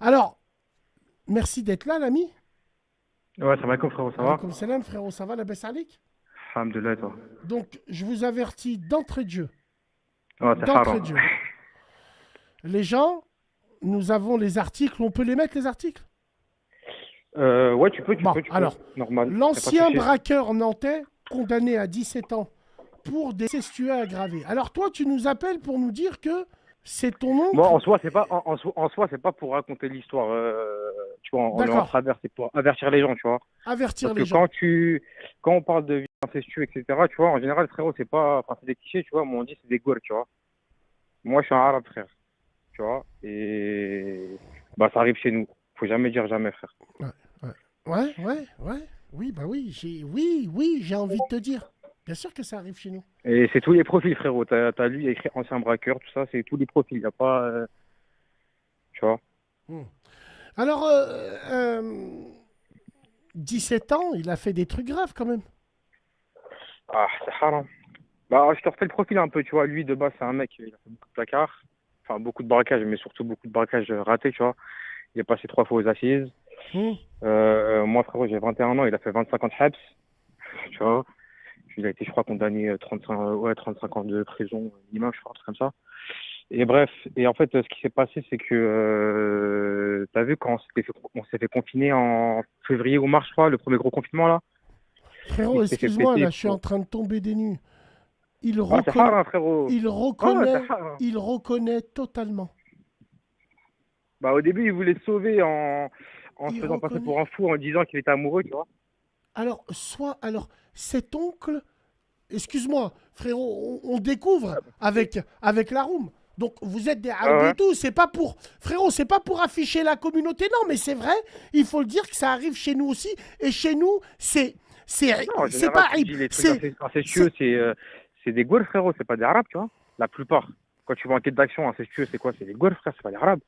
Alors, merci d'être là, l'ami. Ouais, ça va comme frérot, ça va? Alaykoum salam, frérot, ça va, la baisse alik. Alhamdoulilah, toi. Donc, je vous avertis d'entrée de jeu. Ouais, c'est D'entrée haram. de jeu. Les gens, nous avons les articles. On peut les mettre, les articles? Ouais, Bon, tu peux. alors, Normal, y a pas de l'ancien souci. braqueur nantais, condamné à 17 ans pour des incestueux aggravés. Alors, toi, tu nous appelles pour nous dire que c'est ton Bon, oncle. en soi, c'est pas, en soi, c'est pas pour raconter l'histoire, tu vois, en D'accord. travers, c'est pour avertir les gens, tu vois. Avertir Parce que les gens. quand on parle de vie incestueux, etc., tu vois, en général, frérot, c'est pas, enfin, c'est des clichés, tu vois, mais on dit c'est des gaules, tu vois. Moi, je suis un arabe, frère, tu vois, et, bah, ça arrive chez nous. Faut jamais dire jamais, frère. Ouais, ouais, ouais, ouais, ouais. Oui, bah oui, oui, j'ai envie de te dire. Bien sûr que ça arrive chez nous. Et c'est tous les profils, frérot. T'as lu, il y a écrit ancien braqueur, tout ça, c'est tous les profils. Y a pas, tu vois. Hmm. Alors, 17 ans, il a fait des trucs graves quand même. Ah, c'est haram. Bah, je te refais le profil un peu, tu vois. Lui, de base, c'est un mec, il a fait beaucoup de placards. Enfin, beaucoup de braquages, mais surtout beaucoup de braquages ratés, tu vois. Il est passé 3 fois aux assises. Hmm. Moi, frérot, j'ai 21 ans, il a fait 25 ans de Habs, tu vois. Il a été, je crois, condamné 35 ans de prison minimum, je crois, un truc comme ça. Et bref, et en fait, ce qui s'est passé, c'est que, t'as vu, quand on s'est fait confiner en février ou mars, je crois, le premier gros confinement, là, il Frérot, s'était fait excuse-moi, péter là, je suis en pour... train de tomber des nues. Il Ah, c'est reconnaît, rare, hein, frérot. il Ah ouais, c'est reconnaît, rare, hein. il reconnaît totalement. Bah, au début, il voulait se sauver en se Il faisant passer reconnaît. pour un fou, en disant qu'il était amoureux, tu vois. Alors, cet oncle, excuse-moi, frérot, on découvre avec la room. Donc, vous êtes des Ouais, ouais. arbitres, c'est pas pour, frérot, c'est pas pour afficher la communauté, non, mais c'est vrai, il faut le dire que ça arrive chez nous aussi. Et chez nous, Non, en c'est général, pas, tu dis les trucs c'est, incestueux, c'est des Gaules, frérot, c'est pas des Arabes, tu vois. La plupart. Quand tu vois enquête d'action incestueux, c'est quoi? C'est des Gaules, frère, c'est pas des Arabes.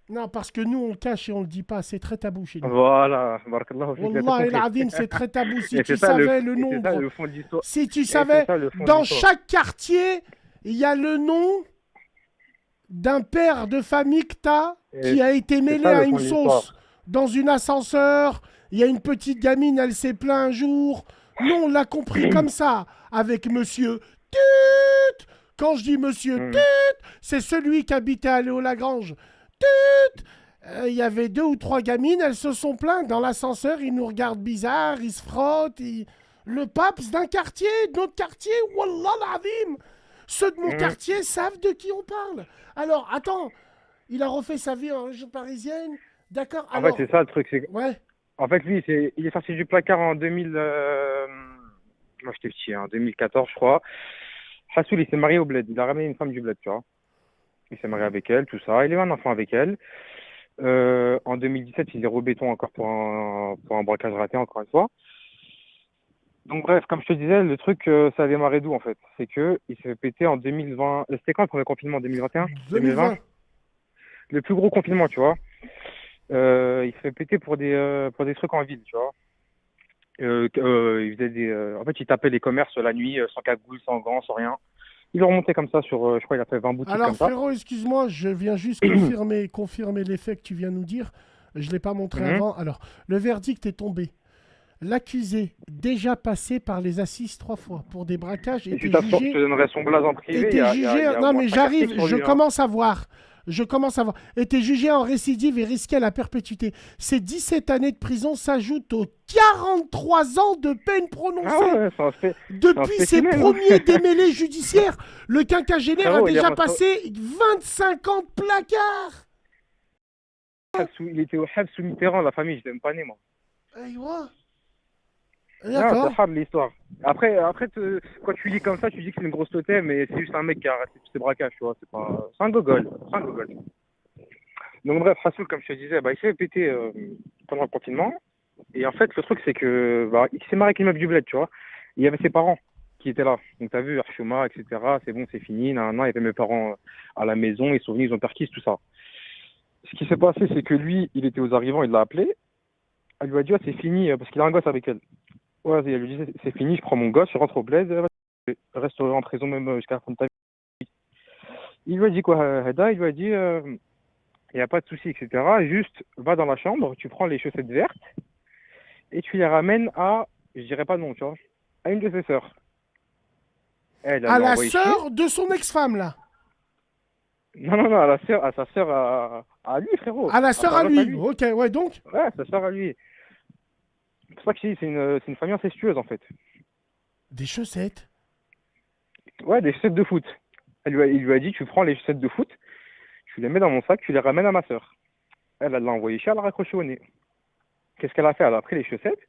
non, parce que nous, on le cache et on le dit pas, c'est très tabou chez nous. Voilà, barakallahu fik, t'as tout Wallah el compris. Adim, c'est très tabou. Si Et tu savais le et c'est ça nombre, le fond de l'histoire. si tu Et c'est savais, ça le fond de dans l'histoire. chaque quartier, il y a le nom d'un père de famille que t'as Et qui a été c'est mêlé ça à le une fond de l'histoire. sauce dans une ascenseur. Il y a une petite gamine, elle s'est plaint un jour. Nous, on l'a compris comme ça, avec monsieur Tut. Quand je dis monsieur Mhm. Tut, c'est celui qui habitait à Léo-Lagrange. Tut. Il y avait deux ou trois gamines, elles se sont plaintes dans l'ascenseur, ils nous regardent bizarre, ils se frottent. Le pape d'un quartier, de notre quartier, Wallah l'azim. Ceux de mon Mhm. quartier savent de qui on parle. Alors, attends, il a refait sa vie en région parisienne. D'accord, En fait, alors, c'est ça le truc. ouais, En fait, lui, il est sorti du placard en 2000. Moi, j'étais petit, en 2014, je crois. Hassoul, il s'est marié au bled. Il a ramené une femme du bled, tu vois. Il s'est marié avec elle, tout ça. Il a eu un enfant avec elle. En 2017, il est rebéton encore pour un braquage raté, encore une fois. Donc, bref, comme je te disais, le truc, ça a démarré d'où, en fait? C'est que il s'est fait péter en 2020. C'était quand le premier confinement? 2021? 2020? 2020. Le plus gros confinement, tu vois. Il se fait péter pour des trucs en ville, tu vois. Il faisait en fait, il tapait les commerces la nuit, sans cagoule, sans gants, sans rien. Il le remontait comme ça sur, je crois, il a fait 20 boutiques Alors, comme ça. frérot, excuse-moi, je viens juste confirmer les faits que tu viens nous dire. Je ne l'ai pas montré Mhm. avant. Alors, le verdict est tombé. L'accusé, déjà passé par les assises 3 fois pour des braquages, Et je te donnerai son blaze en privé. Il y a au Non, moins mais 5 articles j'arrive, sur je lui, hein. commence à voir. Je commence à voir. Était jugé en récidive et risquait la perpétuité. Ces 17 années de prison s'ajoutent aux 43 ans de peine Ah prononcée. ouais, c'est un Depuis ses spécimen, hein. premiers démêlés judiciaires, le quinquagénaire a Frérot, il est déjà rentré, passé 25 ans de placard. il était au Habs sous Mitterrand, la famille, je l'aime pas né, moi. Aïwa. Non, c'est D'accord. hard l'histoire. Après quand tu lis comme ça, tu dis que c'est une grosse totem, mais c'est juste un mec qui a arrêté tous ses braquages, tu vois. C'est un gogol. C'est un gogol. Donc bref, Rassoul, comme je te disais, bah, il s'est fait péter pendant le confinement. Et en fait, le truc, c'est que bah, il s'est marié avec une meuf du bled, tu vois. Il y avait ses parents qui étaient là. Donc t'as vu, Archuma, etc. C'est bon, c'est fini. Nan, nan. Il y avait mes parents à la maison, ils sont venus, ils ont perquis, tout ça. Ce qui s'est passé, c'est que lui, il était aux arrivants, il l'a appelé. Elle lui a dit, ouais, c'est fini, parce qu'il a un gosse avec elle. Ouais, elle lui dit, c'est fini, je prends mon gosse, je rentre au bled, reste en prison même jusqu'à la fin de ta vie. Il lui a dit quoi, Heda? Il lui a dit, il n'y a pas de souci, etc. Juste, va dans la chambre, tu prends les chaussettes vertes et tu les ramènes à, je dirais pas non, tu vois, à une de ses sœurs. Elle À l'a la envoyé chier. sœur de son ex-femme, là. Non, non, non, à sa sœur, à lui, frérot. À la À sœur sa à ref à lui. lui. Ok, ouais, donc. Ouais, sa sœur à lui. C'est pour ça que je dis, c'est une famille incestueuse, en fait. Des chaussettes. Ouais, des chaussettes de foot. Il lui a dit, tu prends les chaussettes de foot, tu les mets dans mon sac, tu les ramènes à ma sœur. Elle l'a envoyé chier, elle l'a raccroché au nez. Qu'est-ce qu'elle a fait? Elle a pris les chaussettes.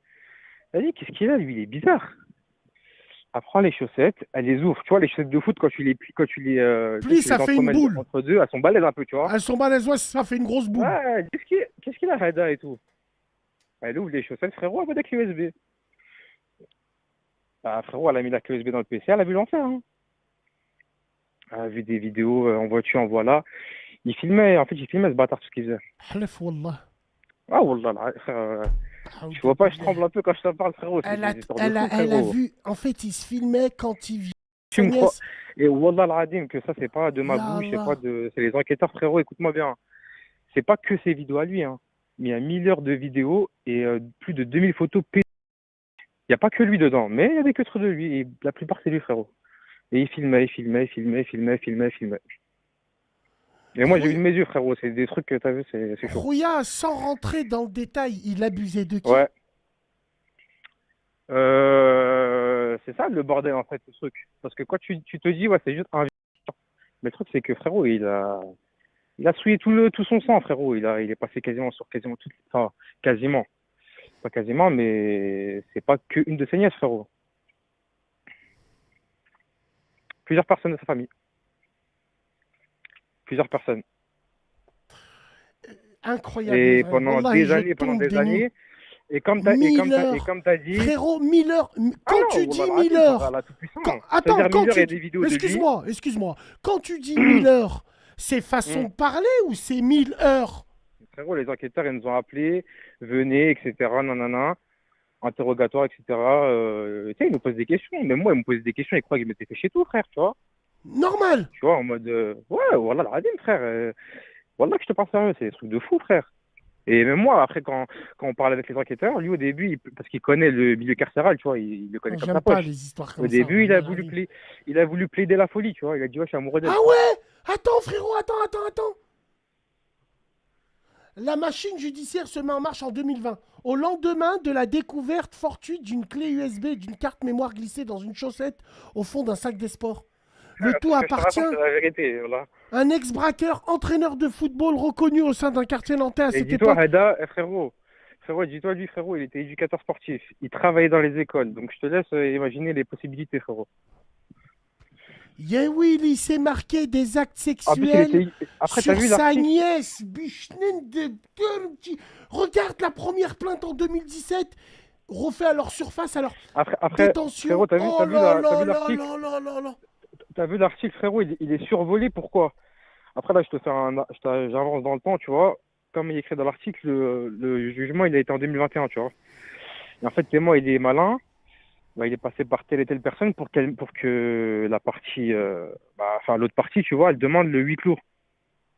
Elle a dit, qu'est-ce qu'il a, lui, il est bizarre. Elle prend les chaussettes, elle les ouvre. Tu vois, les chaussettes de foot, quand tu les plies, Plis, tu les ça fait une entremêles boule. entre deux, elles sont balèzes un peu, tu vois. Elles sont balèzes, ouais, ça fait une grosse boule. Ouais, qu'est-ce qu'il a, Reda et tout. Elle ouvre les chaussettes, frérot, elle voit des clés USB. Bah, frérot, elle a mis la clé USB dans le PC, elle a vu l'enfer. Hein. Elle a vu des vidéos en voiture, en voilà. Il filmait ce bâtard, tout ce qu'il faisait. Halef, wallah. Ah, wallah, frère, tu vois pas, je tremble un peu quand je te parle, frérot. C'est Elle a, des histoires de elle a, fou, elle a frérot. vu. En fait, il se filmait quand il vit Tu sa me crois. nièce. Et wallah al-adim, que ça, c'est pas de ma Ya bouche, Allah. c'est les enquêteurs, frérot, écoute-moi bien. C'est pas que ses vidéos à lui, hein. Mais il y a 1000 heures de vidéos et plus de 2000 photos. Il n'y a pas que lui dedans, mais il y avait que trop de lui. Et la plupart, c'est lui, frérot. Et il filmait, il filmait, il filmait, il filmait, il filmait, il filmait. Et moi, j'ai vu de mes yeux, frérot. C'est des trucs que t'as vu, c'est chaud. Rouya, sans rentrer dans le détail, il abusait de qui? Ouais. C'est ça le bordel, en fait, ce truc. Parce que quand tu te dis, ouais, c'est juste un. Mais le truc, c'est que, frérot, il a souillé tout son sang, frérot. Il est passé quasiment sur quasiment tout. Enfin, quasiment. Pas quasiment, mais c'est pas qu'une de ses nièces, frérot. Plusieurs personnes de sa famille. Plusieurs personnes. Incroyable, Et vrai. pendant Wallahi, des je années, pendant tombe des des nues. années. Et comme t'as 1000 heures. dit. Frérot, 1000 heures. Ah Quand non, tu dis wallah 1000 al-azim, heures. Allah tout-puissant. Attends, C'est-à-dire quand 1000 heures, il y tu a des dis. vidéos de lui. Excuse-moi. Quand tu dis 1000 heures, c'est façon de parler ou c'est 1000 heures? Frérot, les enquêteurs, ils nous ont appelés, venez, etc., nanana, interrogatoire, etc. Tu sais, ils nous posent des questions. Même moi, ils me posaient des questions, ils croient que je m'étais fait chez tout, frère, tu vois. Normal. Tu vois, en mode, ouais, voilà, la frère. Voilà que je te parle sérieux, c'est des trucs de fou, frère. Et même moi, après, quand on parle avec les enquêteurs, lui, au début, parce qu'il connaît le milieu carcéral, tu vois, il le connaît comme J'aime sa pas poche. les histoires Au comme ça. début, Wallah al-azim. il a voulu plaider la folie, tu vois. Il a dit, ouais, je suis amoureux d'elle. Ah ouais? Attends, frérot, attends. La machine judiciaire se met en marche en 2020. Au lendemain de la découverte fortuite d'une clé USB et d'une carte mémoire glissée dans une chaussette au fond d'un sac des sports. Le tout Ce que je te appartient raconte, c'est la vérité, voilà. à un ex-braqueur, entraîneur de football reconnu au sein d'un quartier nantais à Et cette dis-toi, époque. Reda, frérot, dis-toi, lui, frérot, il était éducateur sportif. Il travaillait dans les écoles. Donc, je te laisse imaginer les possibilités, frérot. Yewi, il s'est marqué des actes En plus, sexuels Après, t'as sur vu sa l'article? nièce. Bichnen de petit. Regarde la première plainte en 2017. Refait à leur surface, à leur Après, détention. frérot, Oh là là là l'article? là là là là. T'as vu l'article, frérot? Il est survolé. Pourquoi? Après, là, j'avance dans le temps, tu vois. Comme il est écrit dans l'article, le jugement, il a été en 2021, tu vois. Et en fait, tellement il est malin, bah, il est passé par telle et telle personne pour que la partie, enfin, l'autre partie, tu vois, elle demande le huis clos.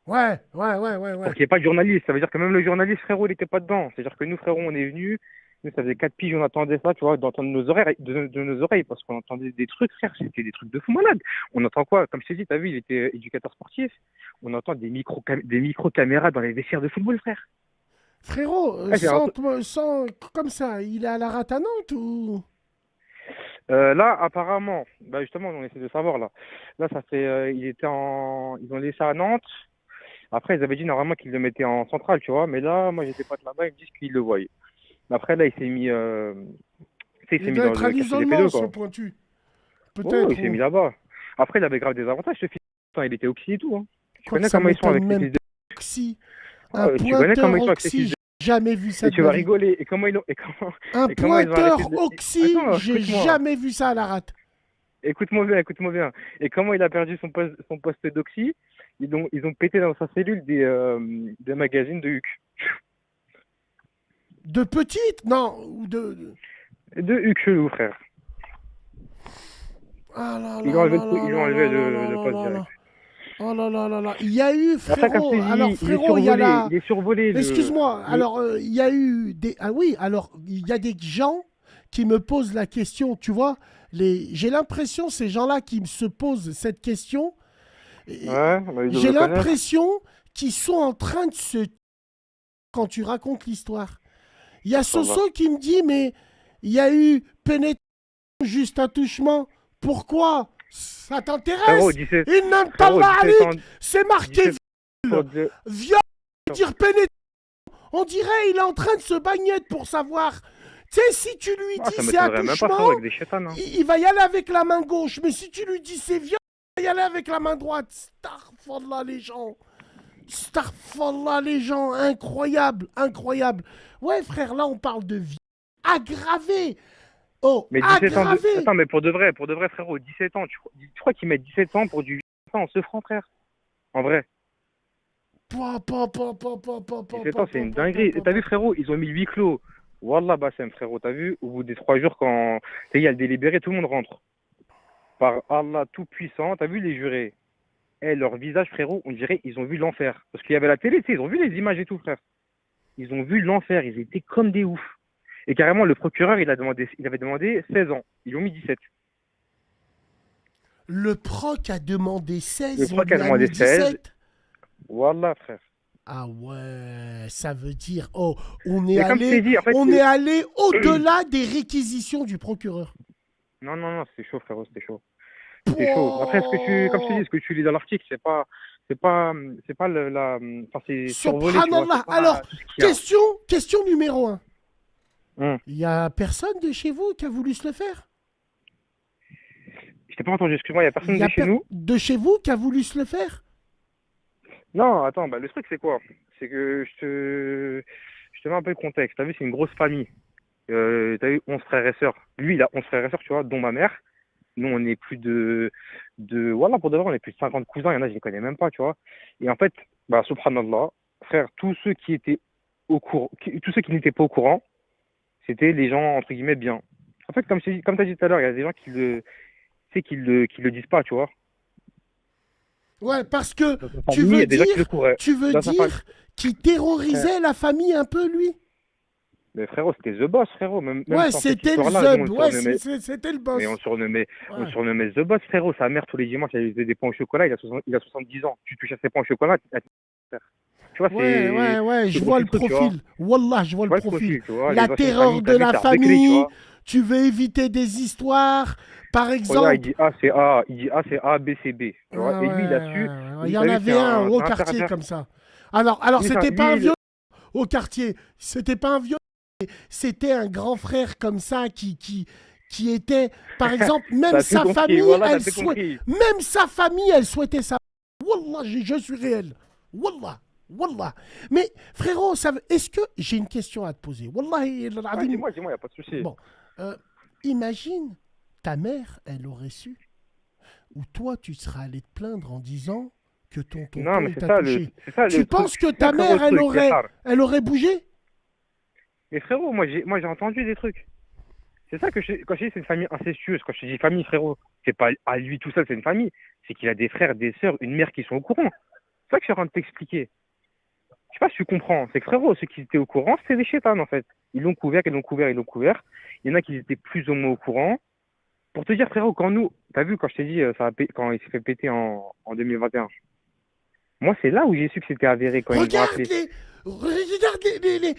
Ouais. Pour qu'il n'y ait pas de journaliste. Ça veut dire que même le journaliste, frérot, il n'était pas dedans. C'est-à-dire que nous, frérot, on est venus. Nous, ça faisait 4 piges, on attendait ça, tu vois, d'entendre de nos oreilles, parce qu'on entendait des trucs, frère, c'était des trucs de fou malade. On entend quoi? Comme je t'ai dit, t'as vu, il était éducateur sportif. On entend des micro-caméras dans les vestiaires de football, frère. Frérot, Ah, sans, comme ça, il est à la rate à Nantes ou... Là, apparemment, bah justement, on essaie de savoir, là. Là, ça fait, ils ont laissé à Nantes. Après, ils avaient dit normalement qu'ils le mettaient en centrale, tu vois. Mais là, moi, j'étais pas de là-bas, ils me disent qu'ils le voyaient. Après, là, il s'est mis, tu sais, il s'est Il mis doit dans être à le quartier des l'isolement, pédos, ce quoi. pointu. Oh, Peut-être. il s'est mis là-bas. Après, il avait grave des avantages, ce fils. Putain, il était oxy et tout, hein. Tu Quoi que connais ça comment ils sont m'étonne avec les même fils de... pas. Oxy. Ah, Un tu connais comment pointeur ils sont avec les fils Oxy, de... j'ai jamais vu ça Et de tu ma vas vie. rigoler. Un Et comment ils ont pointeur arrêté de... Oxy, Attends, j'ai écoute-moi. jamais vu ça à la rate. Écoute-moi bien. Et comment il a perdu son poste d'oxy? Ils ont pété dans sa cellule des magazines de Huc. De petite? Non, ou de... De Huc chelou, frère. Ah là Ils ont là enlevé là là ils ont là enlevé là là le là poste là direct. là. Oh là là là là. Il y a eu, Après, comme je frérot. t'ai Alors, dit, frérot, il y a la. il est survolé Excuse-moi. le... Alors, il y a eu des. Ah oui, alors, il y a des gens qui me posent la question, tu vois. J'ai l'impression, ces gens-là qui me se posent cette question, Ouais, bah, ils doivent j'ai le connaître. l'impression qu'ils sont en train de se. Quand tu racontes l'histoire. Il y a Inch'Allah. Soso qui me dit, mais il y a eu pénétration, juste attouchement. Pourquoi? Ça Frérot, t'intéresse? 17, Inna frérot, tallah 17 ans, alik, c'est marqué 17 ans de... viol, dire pénétration. On dirait il est en train de se bagner pour savoir. Tu sais, si tu lui Ah, dis ça c'est m'étonnerait même pas, frérot, attouchement, avec des chétanes, hein. il va y aller avec la main gauche. Mais si tu lui dis c'est viol, il va y aller avec la main droite. Starfallah les gens. Starfallah les gens. Incroyable, incroyable. Ouais frère, là on parle de vie aggravée. Oh, Mais 17 ans de... aggravée. Attends, mais pour de vrai, frérot, 17 ans, tu crois qu'ils mettent 17 ans pour du 8 ans en se franc, frère? En vrai, Pa, pa, pa, pa, pa, pa, pa, 17 pa, ans, c'est pa, une pa, pa, dinguerie. Et pa, t'as pa. vu, frérot, ils ont mis le huis clos. Wallah, Bassem, frérot, t'as vu? Au bout des 3 jours, quand il y a le délibéré, tout le monde rentre. Par Allah tout-puissant, t'as vu les jurés? Eh, leur visage, frérot, on dirait ils ont vu l'enfer. Parce qu'il y avait la télé, tu sais, ils ont vu les images et tout, frère. Ils ont vu l'enfer, ils étaient comme des oufs. Et carrément, le procureur, il avait demandé 16 ans. Ils ont mis 17. Le proc a demandé Le 16, on proc a lui a demandé mis 16. 17. Wallah, frère. Ah ouais, ça veut dire, oh, Mais comme je t'ai dit, en fait, on est allé au-delà des réquisitions du procureur. non, non, non, c'était chaud, frérot, c'était chaud. C'était chaud. Après, comme je t'ai dit, Pouah. ce que tu lis dans l'article, c'est pas, c'est pas enfin, c'est survolé, tu vois, c'est Subhanallah. Alors, pas tout ce qu'il y a. question numéro un. Hum. Il y a personne de chez vous qui a voulu se le faire? Je t'ai pas entendu, excuse-moi, il y a Il personne y de a chez nous. de chez vous qui a voulu se le faire? Non, attends, bah, le truc, c'est quoi? C'est que je te mets un peu le contexte. T'as vu, c'est une grosse famille. T'as vu, 11 frères et sœurs. Lui, il a 11 frères et sœurs, tu vois, dont ma mère. Nous, on est plus voilà, pour de vrai, on est plus de 50 cousins. Il y en a, je les connais même pas, tu vois. Et en fait, bah, subhanallah, frère, tous ceux qui étaient au courant, tous ceux qui n'étaient pas au courant, c'était les gens, entre guillemets, bien. En fait, comme t'as dit tout à l'heure, il y a des gens tu sais, qui le disent pas, tu vois. Ouais, parce que Dans sa famille, il y a des gens qui le couraient. tu veux Dans sa famille. dire qu'il terrorisait la famille un peu, lui? Mais frérot, c'était The Boss, frérot. Même Ouais, sans cette c'était le histoire-là, nous, on Zub. le Ouais, surnommait. c'était le Mais boss. on le Ouais. surnommait The Boss, frérot. Sa mère, tous les dimanches, elle lui faisait des pains au chocolat. Il a 70 ans. Tu touches à ses pains au chocolat, tu vois, Ouais, ouais, ouais, c'est je gros vois le truc, tu vois. profil. Wallah, je vois Tu le vois le profil. profil, tu vois. La Les anciennes terreur familles, de t'as vu, la c'est rebêclé, tu famille. vois. Tu veux éviter des histoires. Par Regarde, il exemple, dit A, c'est A. Il dit A, c'est A, B, c'est B. Tu ouais, vois. Et lui, il a ouais, su. ouais, ouais. Il Lui, y t'as en vu, avait un au c'est un quartier pervers. comme ça. Alors Lui, c'était pas un lui, vieux au quartier. C'était pas un vieux. C'était un grand frère comme ça qui était, par exemple, t'as tout compris. Voilà, t'as tout compris. même sa famille, elle souhaitait ça. Wallah, je suis réel. Wallah, wallah. Mais frérot, est-ce que j'ai une question à te poser? Wallah, Ouais, dis-moi, il n'y a pas de souci. bon, euh, imagine ta mère, elle aurait su, ou toi, tu seras allé te plaindre en disant que ton Non, tonton mais il t'a touché. c'est ça Tu le truc. penses que C'est ça, ta frérot, mère, le truc. Yahar. elle aurait bougé? Mais frérot, moi, j'ai entendu des trucs. C'est ça quand je dis c'est une famille incestueuse, quand je dis famille, frérot, c'est pas à lui tout seul, c'est une famille. C'est qu'il a des frères, des sœurs, une mère qui sont au courant. C'est ça que je suis en train de t'expliquer. Je sais pas si tu comprends. C'est que frérot, ceux qui étaient au courant, c'était des chétanes en fait. Ils l'ont couvert, ils l'ont couvert, ils l'ont couvert. Il y en a qui étaient plus ou moins au courant. Pour te dire, frérot, t'as vu quand je t'ai dit, quand il s'est fait péter en 2021. Moi, c'est là où j'ai su que c'était avéré quand ils nous ont appelé. Regarde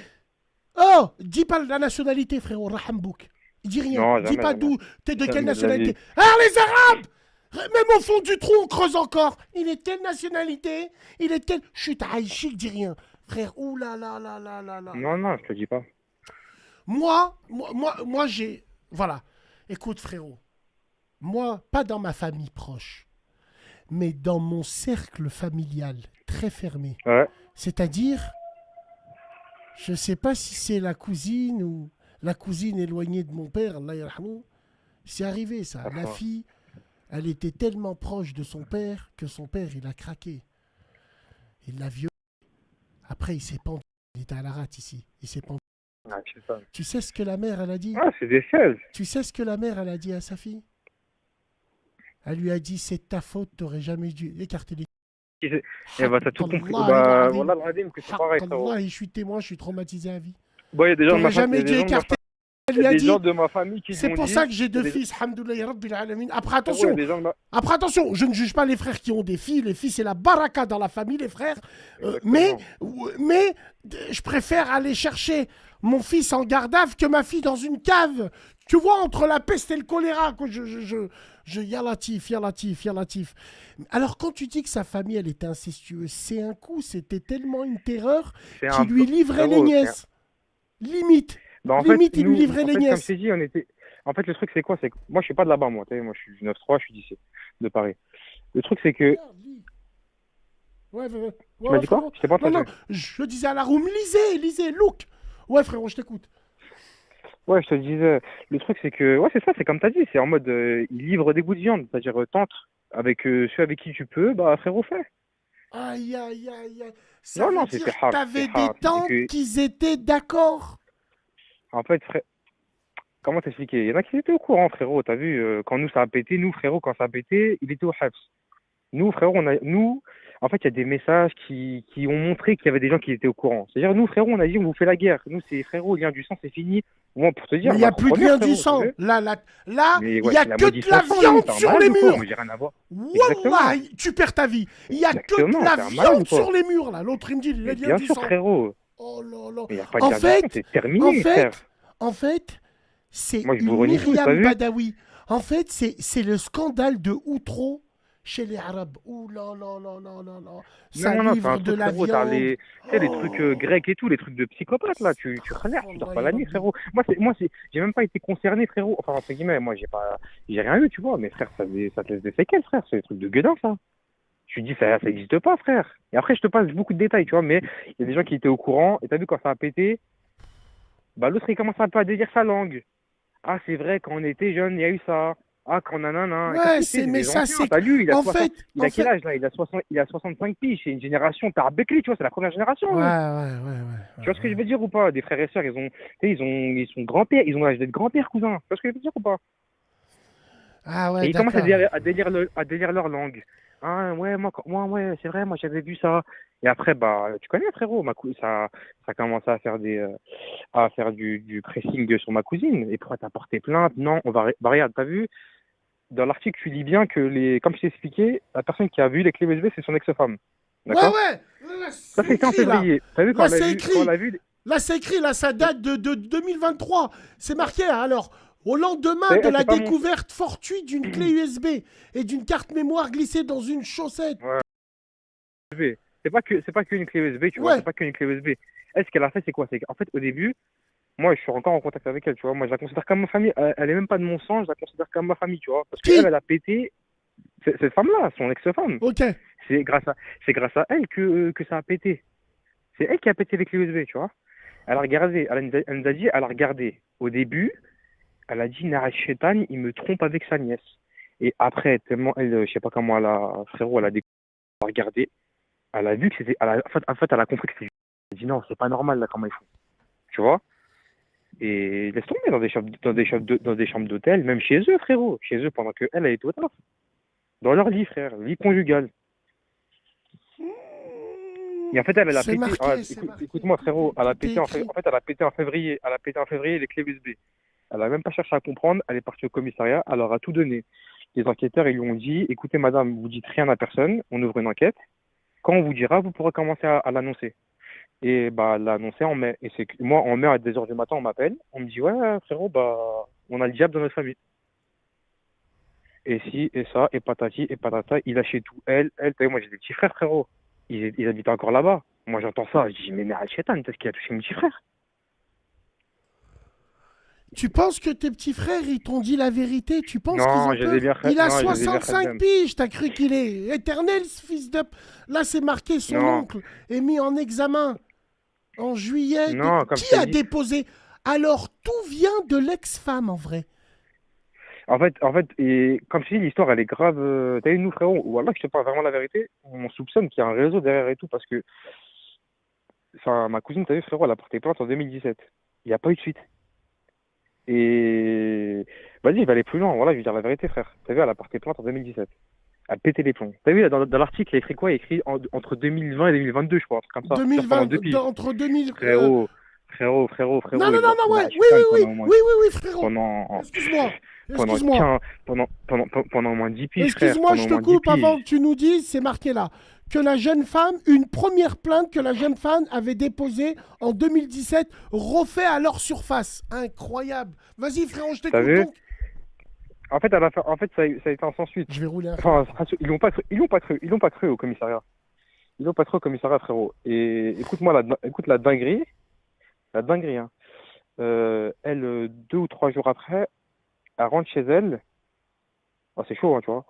Oh, dis pas la nationalité, frérot, Rahambouk. Dis rien. Non, Dis jamais, pas jamais. d'où. T'es de quelle Jamais de la vie. nationalité? Ah, les Arabes! Même au fond du trou, on creuse encore. Il est de quelle nationalité? Il est de quelle. Chut, Aïchik, dis rien. Frère, ouh là là là là là là là Non, non, là. je te dis pas. Moi, j'ai. Voilà. Écoute, frérot. Moi, pas dans ma famille proche, mais dans mon cercle familial très fermé. Ouais. C'est-à-dire, je ne sais pas si c'est la cousine ou la cousine éloignée de mon père, Allah yarhamou. C'est arrivé ça. La Enfin, fille, elle était tellement proche de son père que son père, il a craqué. Il l'a violée. Après, il s'est pendu. Il était à la rate ici. Il s'est pendu. ouais, je sais pas. Tu sais ce que la mère, elle a dit? Ah, c'est des 16. Tu sais ce que la mère, elle a dit à sa fille? Elle lui a dit, c'est de ta faute, t'aurais jamais dû écarter les Et bah, t'as tout compris. Allah Bah, al-azim. voilà, le que c'est pareil, frérot. Allah, je suis témoin, je suis traumatisé à vie. Bon, il y a des gens de T'aurais ma famille, il y jamais a des dû gens de ma écarter. famille, Elle il y lui a a des gens dit, de ma famille qui c'est l'ont pour ça dit. que j'ai Il y a deux des, fils, hamdoulilah rabbil alamin. Après, frérot, il y a attention, des gens de ma... après, attention, je ne juge pas les frères qui ont des filles. Les filles, c'est la baraka dans la famille, les frères. Mais, Exactement. mais, je préfère aller chercher mon fils en Gardave que ma fille dans une cave. Tu vois, entre la peste et le choléra, quoi. Ya Latif, ya Latif, ya Latif. Alors, quand tu dis que sa famille, elle était incestueuse, c'est un coup, c'était tellement une terreur C'est un qu'il lui peu... livrait les Frérot, c'est un... nièces. Limite. Bah, en fait, Limite, il lui nous, livrait en les fait, comme je nièces. t'ai dit, on était... En fait, le truc, c'est quoi? C'est que moi, je suis pas de là-bas, moi. Moi, je suis du 9-3, je suis d'ici, de Paris. Le truc, c'est que... Regarde, lis. Ouais, ouais, ouais, Tu m'as ouais, dit quoi? frérot. Je t'ai pas Non, non, entendu. je disais à la room, lisez, look. Ouais, frérot, je t'écoute. Ouais, je te disais, le truc c'est que, ouais, c'est ça, c'est comme t'as dit, c'est en mode, il livre des bouts de viande, c'est-à-dire, tente avec ceux avec qui tu peux, bah, frérot, fais. Aïe, aïe, aïe, aïe. Ça Non, veut non, dire c'était que hard, c'était t'avais des hard. C'était tantes que, qui étaient d'accord. en fait, frère, comment t'expliquer? Il y en a qui étaient au courant, frérot, t'as vu, quand nous ça a pété, nous, frérot, quand ça a pété, il était au Habs. Nous, frérot, nous, en fait, il y a des messages qui ont montré qu'il y avait des gens qui étaient au courant. C'est-à-dire, nous, frérot, on a dit, on vous fait la guerre. Nous, c'est frérot, lien du sang, c'est fini. Moi, pour te Mais dire, il n'y a Macron plus de première, lien du frérot, t'as sang. vu? Là, Mais il ouais, n'y a il a que de modifié la son lui, viande t'es un sur malade les ou quoi? murs. Moi, j'ai rien à voir. Exactement. Wallah, tu perds ta vie. Il n'y a que de Exactement, la t'es un malade ou viande quoi? sur les murs, là. L'autre, il me dit, il y a Mais lien bien du sûr, sang. frérot. Oh là là. Mais il n'y a pas de En lien du sang, fait, c'est en terminé, frère. fait, en fait, c'est Moi, je vous une renie tous, t'as Myriam vu? Badawi. En fait, c'est le scandale de Outreau chez les Arabes. Ouh là là là là là là. Ça Non, non, c'est un livre de truc, la frérot. T'as viande. les, tu sais, les trucs grecs et tout, les trucs de psychopathe, là. Tu relèves, tu dors Wallah pas ya la nuit, Rabbi. frérot. J'ai même pas été concerné, frérot. Enfin, entre guillemets, moi, j'ai rien eu, tu vois. Mais frère, ça te laisse des séquelles, frère. C'est des trucs de gueudin, ça. Je te dis, ça existe pas, frère. Et après, je te passe beaucoup de détails, tu vois. Mais il y a des gens qui étaient au courant. Et t'as vu, quand ça a pété, bah, l'autre, il commence un peu à délire sa langue. Ah, c'est vrai, quand on était jeune, il y a eu ça. Ah, quand nanana. Et t'as Ouais, vu, c'est mais des ça, anciens. c'est. T'as lu, En fait, il en a quel fait. âge là? Il a 65 piges. C'est une génération Tarbekli, tu vois, c'est la première génération. Ouais, Eux. ouais, ouais, ouais, Tu vois ce que je ouais. veux dire ou pas? Des frères et sœurs, ils sont grands-pères, ils ont l'âge d'être grands-pères, cousins. Tu vois ce que je veux dire ou pas? Ah Et ouais, ils commencent d'accord. à délire leur langue. Ah ouais, ouais, c'est vrai, moi j'avais vu ça. Et après, bah, tu connais, frérot, ça a commencé à faire à faire du pressing sur ma cousine. Et pourquoi t'as porté plainte? Non, bah, regarde, t'as vu? Dans l'article, tu lis bien que comme je t'ai expliqué, la personne qui a vu les clés USB, c'est son ex-femme. Ouais, D'accord? ouais. Là, Ça, c'est c'était en écrit, là. février. T'as vu Là, c'est quand on écrit. l'a vu, Là, c'est écrit. Là, ça date de 2023. C'est marqué. Hein. Alors, au lendemain de c'est la pas mon. découverte fortuite d'une clé USB et d'une carte mémoire glissée dans une chaussette. Ouais, USB. C'est pas qu'une clé USB, tu vois, c'est Ouais. pas qu'une clé USB. Elle, ce qu'elle a fait, c'est quoi? C'est qu'en fait, au début, moi, je suis encore en contact avec elle, tu vois. Moi, je la considère comme ma famille. Elle est même pas de mon sang, je la considère comme ma famille, tu vois. Parce qu'elle, Qui? elle a pété, cette femme-là, son ex-femme. Ok. C'est grâce à elle que ça a pété. C'est elle qui a pété les clés USB, tu vois. Elle a regardé, elle nous a dit, elle a regardé. Au début, elle a dit, Nara Shetan, il me trompe avec sa nièce. Et après, tellement elle, je sais pas comment frérot, elle a regardé, elle a vu que c'était, en fait, elle a compris que c'était. Elle a dit non, c'est pas normal là, comment ils font. Tu vois? Et laisse tomber dans des chambres d'hôtel, même chez eux, frérot. Chez eux, pendant que elle était au taf. Dans leur lit, frère, lit conjugal. Et en fait, elle a C'est pété. marqué, c'est marqué. Écoute-moi, frérot, elle a Tout est pété écrit. en fait, elle a pété en février. Elle a pété en février les clés USB. Elle a même pas cherché à comprendre. Elle est partie au commissariat. Elle leur a tout donné. Les enquêteurs, ils lui ont dit, écoutez, madame, vous dites rien à personne. On ouvre une enquête. Quand on vous dira, vous pourrez commencer à l'annoncer. Et bah, elle l'a annoncé en mai. Et c'est que moi, en mai, à 2h du matin, on m'appelle. On me dit, ouais, frérot, bah, on a le diable dans notre famille. Et si, et ça, et patati, et patata, il a chez tout. T'as vu, moi, j'ai des petits frères, frérot. Ils habitent encore là-bas. Moi, j'entends ça. Je dis, mais Al Chetan, qu'est-ce qu'il a touché mon petit frère? Tu penses que tes petits frères, ils t'ont dit la vérité? Tu penses qu'ils Non, ont peur? Il a non, je les ai bien 65 piges. T'as cru qu'il est éternel, ce fils de. Là, c'est marqué son Non, oncle est mis en examen en juillet. non, comme je Qui t'ai a dit. déposé? Alors, tout vient de l'ex-femme, en vrai. Et comme je t'ai dit, l'histoire, elle est grave. T'as vu, nous, frérot, ou alors, je te parle vraiment la vérité, on soupçonne qu'il y a un réseau derrière et tout, parce que ma cousine, t'as vu, frérot, elle a porté plainte en 2017. Il n'y a pas eu de suite. Et vas-y, il va aller plus loin. Voilà, je vais dire la vérité, frère. T'as vu, elle a porté plainte en 2017. a pété les plombs. T'as vu, là, dans l'article, il a écrit quoi? Il a écrit entre 2020 et 2022, je crois, un truc comme ça. Genre pendant 2020, deux piges. entre 2000. Non, Frérot, non, il non, a, non, il ouais, a oui, lâché quand même oui, pendant oui, au moins, oui, oui, oui, frérot. pendant, Excuse-moi, pendant excuse-moi. 15, pendant au moins 10 piges, frère. Excuse-moi, Pendant je au te moins 10 coupe avant que piges. tu nous dises, c'est marqué là, que la jeune femme, une première plainte que la jeune femme avait déposée en 2017, refait à leur surface. Incroyable. Vas-y, frérot, je T'as t'écoute vu? donc. En fait, ça a été un sans suite. Je vais rouler un fer. Enfin, ils l'ont pas cru au commissariat. Ils l'ont pas cru au commissariat, frérot. Et écoute-moi, écoute la dinguerie, hein. Elle, 2 ou 3 jours après, elle rentre chez elle. Oh, c'est chaud, hein, tu vois.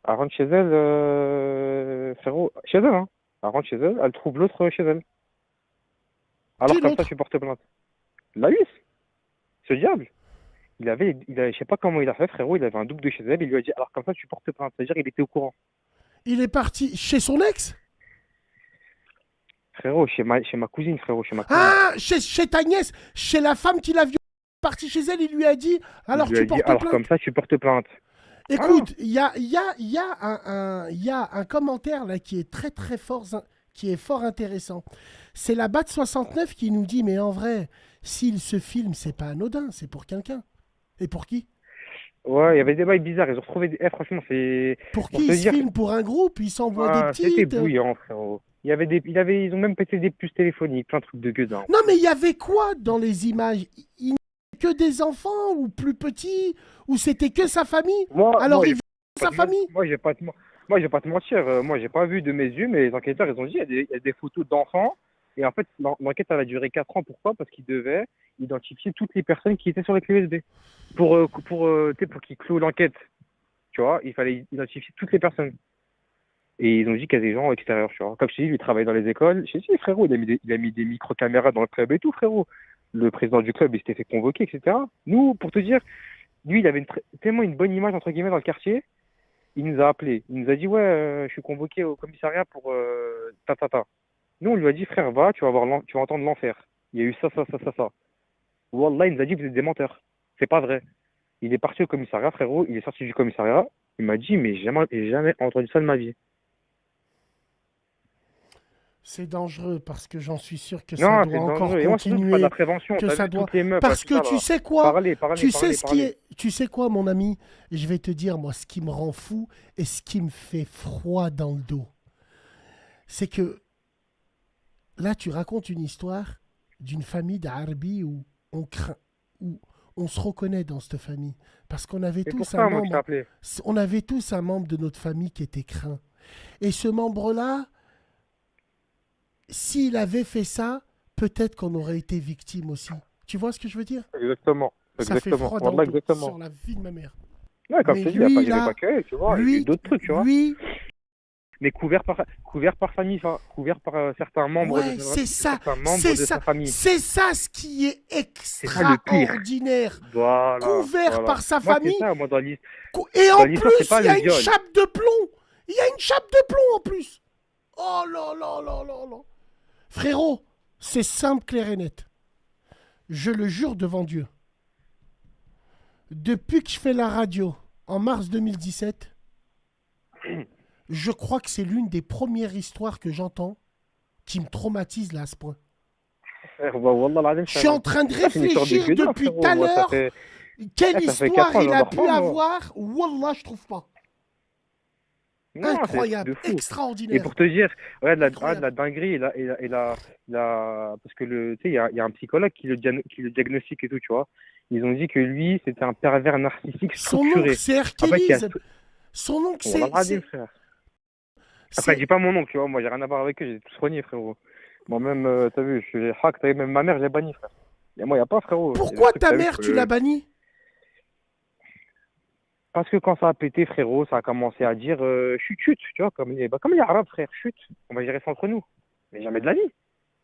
Elle rentre chez elle, frérot, chez elle, hein. Elle rentre chez elle, elle trouve l'autre chez elle. Qui Alors comme ça, l'autre? tu portes plainte. La huisse, ce diable. Je sais pas comment il a fait, frérot, il avait un double de chez elle, il lui a dit, alors comme ça, tu portes plainte. C'est-à-dire, il était au courant. Il est parti chez son ex? Frérot, chez ma cousine, frérot, chez ma cousine. Ah, chez ta nièce, chez la femme qui l'a violée. Parti chez elle, il lui a dit, Il alors lui tu a dit, portes alors comme plainte. ça, tu portes plainte. Voilà. Écoute, il y a un commentaire là qui est très très fort, qui est fort intéressant. C'est la BAT 69 qui nous dit, mais en vrai, s'il se filme, c'est pas anodin, c'est pour quelqu'un. Et pour qui? Ouais, il y avait des bails bizarres, ils ont retrouvé franchement, c'est, Pour pour qui te il se dire, filme? Pour un groupe, il s'envoie des c'était petites. bouillant, frérot. Ils ont même pété des puces téléphoniques, plein de trucs de gueudin. Non, mais il y avait quoi dans les images? Il n'y avait que des enfants ou plus petits? Ou c'était que sa famille? Alors il J'ai vit pas sa te men- famille? moi, je vais pas te mentir. Moi, j'ai pas vu de mes yeux, mais les enquêteurs, ils ont dit, il y a des photos d'enfants. Et en fait, l'enquête, elle a duré 4 ans. Pourquoi? Parce qu'ils devaient identifier toutes les personnes qui étaient sur les clés USB. Tu sais, pour qu'ils clouent l'enquête, tu vois, il fallait identifier toutes les personnes. Et ils ont dit qu'il y a des gens extérieurs, tu vois. Comme je t'ai dit, lui, il travaille dans les écoles. Je t'ai dit, frérot, il a mis des micro-caméras dans le club et tout, frérot. Le président du club, il s'était fait convoquer, etc. Nous, pour te dire, lui, il avait tellement une bonne image, entre guillemets, dans le quartier. Il nous a appelé. Il nous a dit, ouais, je suis convoqué au commissariat pour ta, ta, ta. Nous, on lui a dit, frère, va, tu vas entendre l'enfer. Il y a eu ça, ça, ça, ça, ça. Wallah, il nous a dit, vous êtes des menteurs. C'est pas vrai. Il est parti au commissariat, frérot. Il est sorti du commissariat. Il m'a dit, mais j'ai jamais entendu ça de ma vie. C'est dangereux parce que j'en suis sûr que ça Non, doit c'est encore dangereux. Et moi, surtout, tu fais de la continuer, prévention. que T'as ça vu doit. toutes les meufs, là, Parce tout ça, que tu là. sais quoi? Parlez, parlez, Tu sais parlez, ce qui parlez. est, tu sais quoi, mon ami? Je vais te dire moi ce qui me rend fou et ce qui me fait froid dans le dos, c'est que là tu racontes une histoire d'une famille d'Arabie où on craint, où on se reconnaît dans cette famille parce qu'on avait C'est pour tous un ça, moi, que je t'ai membre, appelé. on avait tous un membre de notre famille qui était craint. Et ce membre-là, s'il avait fait ça, peut-être qu'on aurait été victime aussi. Tu vois ce que je veux dire? Exactement. Ça fait Exactement. froid dans le Wallah, dos exactement. sur la vie de ma mère. Ouais, comme Mais je t'ai dit, lui, il n'y avait pas là, que elle, tu vois. Il y a eu lui, d'autres trucs, tu vois. lui, Mais couvert par famille, enfin, couvert par certains membres ouais, c'est ça, certains membres c'est de ça, sa famille. c'est ça ce qui est C'est ça le pire. extraordinaire. Voilà, Couvert voilà. par sa Moi, c'est famille. ça, moi, Et dans en l'histoire, c'est plus, pas il y le a une viol. chape de plomb. Il y a une chape de plomb en plus. Oh là là là là là. Frérot, c'est simple, clair et net. Je le jure devant Dieu. Depuis que je fais la radio, en mars 2017, je crois que c'est l'une des premières histoires que j'entends qui me traumatise là à ce point. Frère, bah, wallah, l'azim, Je suis en train de c'est une histoire de réfléchir gueudin, depuis tout frérot. à Moi, l'heure. Quelle ça fait histoire 4 ans, il j'en a dors pu pas, moi. avoir. Wallah, je trouve pas. Non, c'est Incroyable, de fou. Et extraordinaire. pour te dire, ouais, de Incroyable. la dinguerie, parce que tu sais, il y a un psychologue qui le diagnostique et tout, tu vois. Ils ont dit que lui, c'était un pervers narcissique Son oncle, structuré. c'est Après, Herkélis. Son oncle, on l'a dit, frère. Après, dis pas mon oncle, tu vois. Moi, j'ai rien à voir avec eux, j'ai tout soigné, frérot. Moi-même, t'as vu, je suis hack, t'as vu, même ma mère, j'ai banni, frère. Et moi, y a pas, frérot. Il y a des Pourquoi trucs, ta t'as vu, mère, tu l'as bannie? Parce que quand ça a pété, frérot, ça a commencé à dire chut, chut, tu vois, comme les Arabes, frère, chut, on va gérer ça entre nous. Mais jamais de la vie.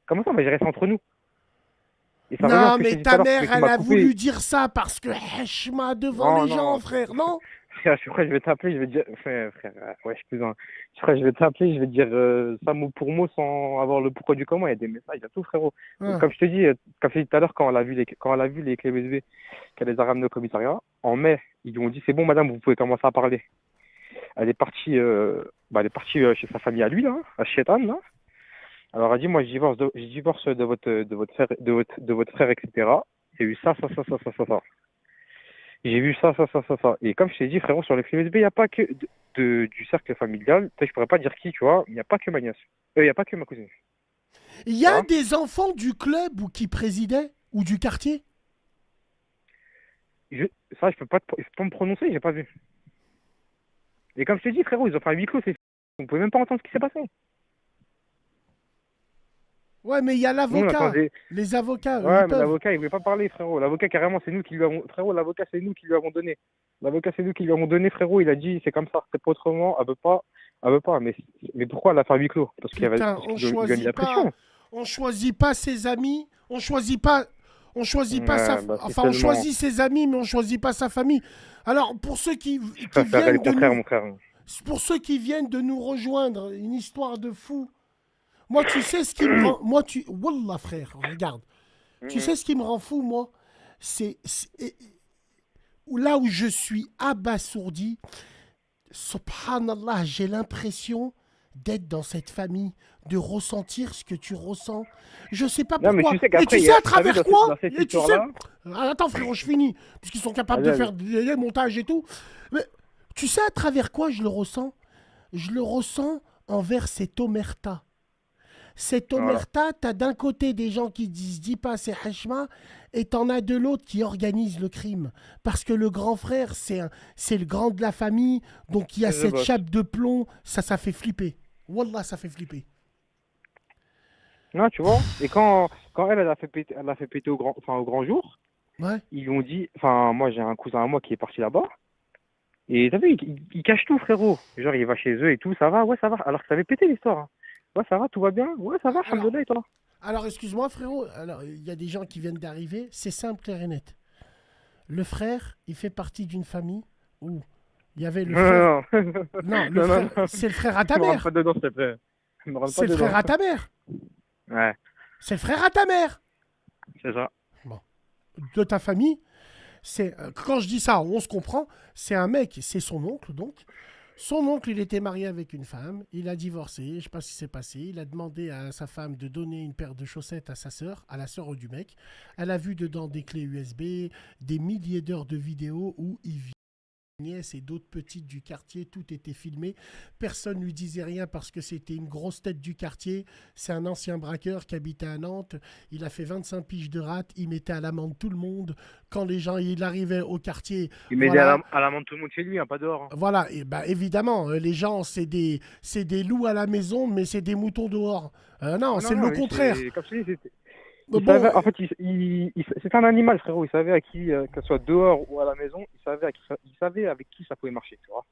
Comment ça, on va gérer ça entre nous? Et ça rejoint Non, ce que je t'ai mais dit tout ta à l'heure, mère, celui qui elle m'a a coupé. voulu dire ça parce que Heshma devant Non, les gens, non, frère, non? frère, je suis prêt, je vais t'appeler, je vais te dire. Frère, ouais, je suis plus un. Je suis prêt, je vais t'appeler, je vais te dire ça mot pour mot sans avoir le pourquoi du comment. Il y a des messages, il y a tout, frérot. Ah. Comme je te dis, comme je t'ai dit tout à l'heure, quand elle a vu les clés USB qu'elle les a ramenées au commissariat, en mai, ils lui ont dit c'est bon, madame, vous pouvez commencer à parler. elle est partie chez sa famille à lui, là, à Chétan, là. Alors, elle a dit, moi, je divorce de votre frère, etc. Il y a eu ça, ça, ça, ça, ça, ça, ça. J'ai vu ça, ça, ça, ça, ça. Et comme je t'ai dit, frérot, sur les clés USB, il n'y a pas que du cercle familial. Peut-être je pourrais pas dire qui, tu vois. Il n'y a pas que ma nièce. Il n'y a pas que ma cousine. Il y a des enfants du club ou qui présidaient ou du quartier? Ça, je peux pas me prononcer, j'ai pas vu. Et comme je t'ai dit, frérot, ils ont fait un huis clos. Vous pouvez même pas entendre ce qui s'est passé. Ouais, mais il y a Nous, on l'avocat. attendait. Les avocats, eux, Ouais, ils mais peuvent. l'avocat, il voulait pas parler, frérot. L'avocat, carrément, c'est nous qui lui avons. Frérot, l'avocat, c'est nous qui lui avons donné. L'avocat, c'est nous qui lui avons donné, frérot. Il a dit, c'est comme ça, c'est pas autrement. Elle veut pas. Elle veut pas. Mais pourquoi elle a fait un huis clos? Putain, Parce qu'il lui a mis la pression. on choisit pas ses amis, on choisit pas sa, Ouais, bah, c'est enfin, on tellement. choisit ses amis, mais on choisit pas sa famille. Alors, pour ceux Je qui préférerais le viennent de contraire, nous, mon frère. pour ceux qui viennent de nous rejoindre, une histoire de fou. Moi, tu sais ce qui me rend, moi, wallah, frère, regarde. Tu sais ce qui me rend fou, moi? C'est là où je suis abasourdi. Subhanallah, j'ai l'impression d'être dans cette famille, de ressentir ce que tu ressens. Je sais pas Non, mais pourquoi. tu sais Et qu'après, tu sais à t'as vu travers quoi? dans cette Et tu sais... histoire-là. Attends, frérot, je finis. Puisqu'ils sont capables de Vas-y, faire vas-y. des montages et tout. Mais tu sais à travers quoi je le ressens? Je le ressens envers cette omerta. Cette Voilà. omerta, t'as d'un côté des gens qui disent dis pas c'est hachma, et t'en as de l'autre qui organisent le crime. Parce que le grand frère, c'est le grand de la famille, donc il y a C'est The cette Boss. chape de plomb, ça fait flipper. Wallah, ça fait flipper. Non, tu vois. Et quand elle a fait péter au grand jour, Ouais. ils lui ont dit. Enfin, moi, j'ai un cousin à moi qui est parti là-bas. Et t'as vu, il cache tout, frérot. Genre, il va chez eux et tout, ça va, ouais, ça va. Alors que ça avait pété l'histoire. Hein. Ouais, ça va, tout va bien. Ouais, ça va, Alors, alhamdoulilah, et toi? alors excuse-moi frérot, alors il y a des gens qui viennent d'arriver, c'est simple, clair et net. Le frère, il fait partie d'une famille où il y avait le frère. Non, non, non. Non, le Non, non, frère, non. c'est le frère à Je ta me rentre pas mère. dedans, s'il te plaît. Je me rentre pas C'est le dedans. frère à ta mère. Ouais, C'est le frère à ta mère. c'est ça. Bon. De ta famille, c'est quand je dis ça, on se comprend. C'est un mec, c'est son oncle donc. Son oncle, il était marié avec une femme, il a divorcé, je sais pas ce qui s'est passé. Il a demandé à sa femme de donner une paire de chaussettes à sa sœur, à la sœur du mec. Elle a vu dedans des clés USB, des milliers d'heures de vidéos où il vit. Nièce et d'autres petites du quartier, tout était filmé. Personne ne lui disait rien parce que c'était une grosse tête du quartier. C'est un ancien braqueur qui habitait à Nantes. Il a fait 25 piges de rate. Il mettait à l'amende tout le monde. Quand les gens, il arrivait au quartier, Il met voilà. à la main de tout le monde chez lui, hein, pas dehors. Hein. Voilà, et bah évidemment, les gens, c'est des loups à la maison, mais c'est des moutons dehors. Non, Ah c'est non, non, le contraire. comme je te dis, Bon, en fait, c'est un animal, frérot. Il savait à qui, que ce soit dehors ou à la maison, il savait avec qui ça pouvait marcher, tu vois.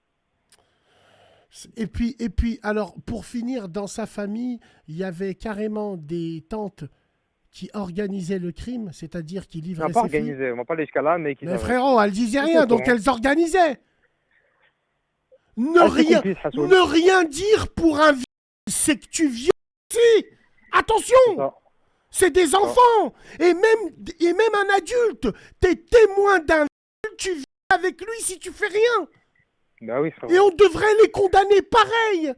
et puis, alors, pour finir, dans sa famille, il y avait carrément des tantes qui organisaient le crime, c'est-à-dire qui On livraient n'a pas ses filles. organisé, on va pas aller jusqu'à là, mais qui Mais savait. frérot, elles disaient Tout rien, au donc courant. elles organisaient. Ne Ah, c'est rien, complice, Hassoul. ne rien dire pour un viol, c'est que tu violes aussi. C'est Attention, ça. c'est des enfants. Et même un adulte, t'es témoin d'un viol, tu vis avec lui si tu fais rien. Bah oui, frérot. Et on devrait les condamner pareil.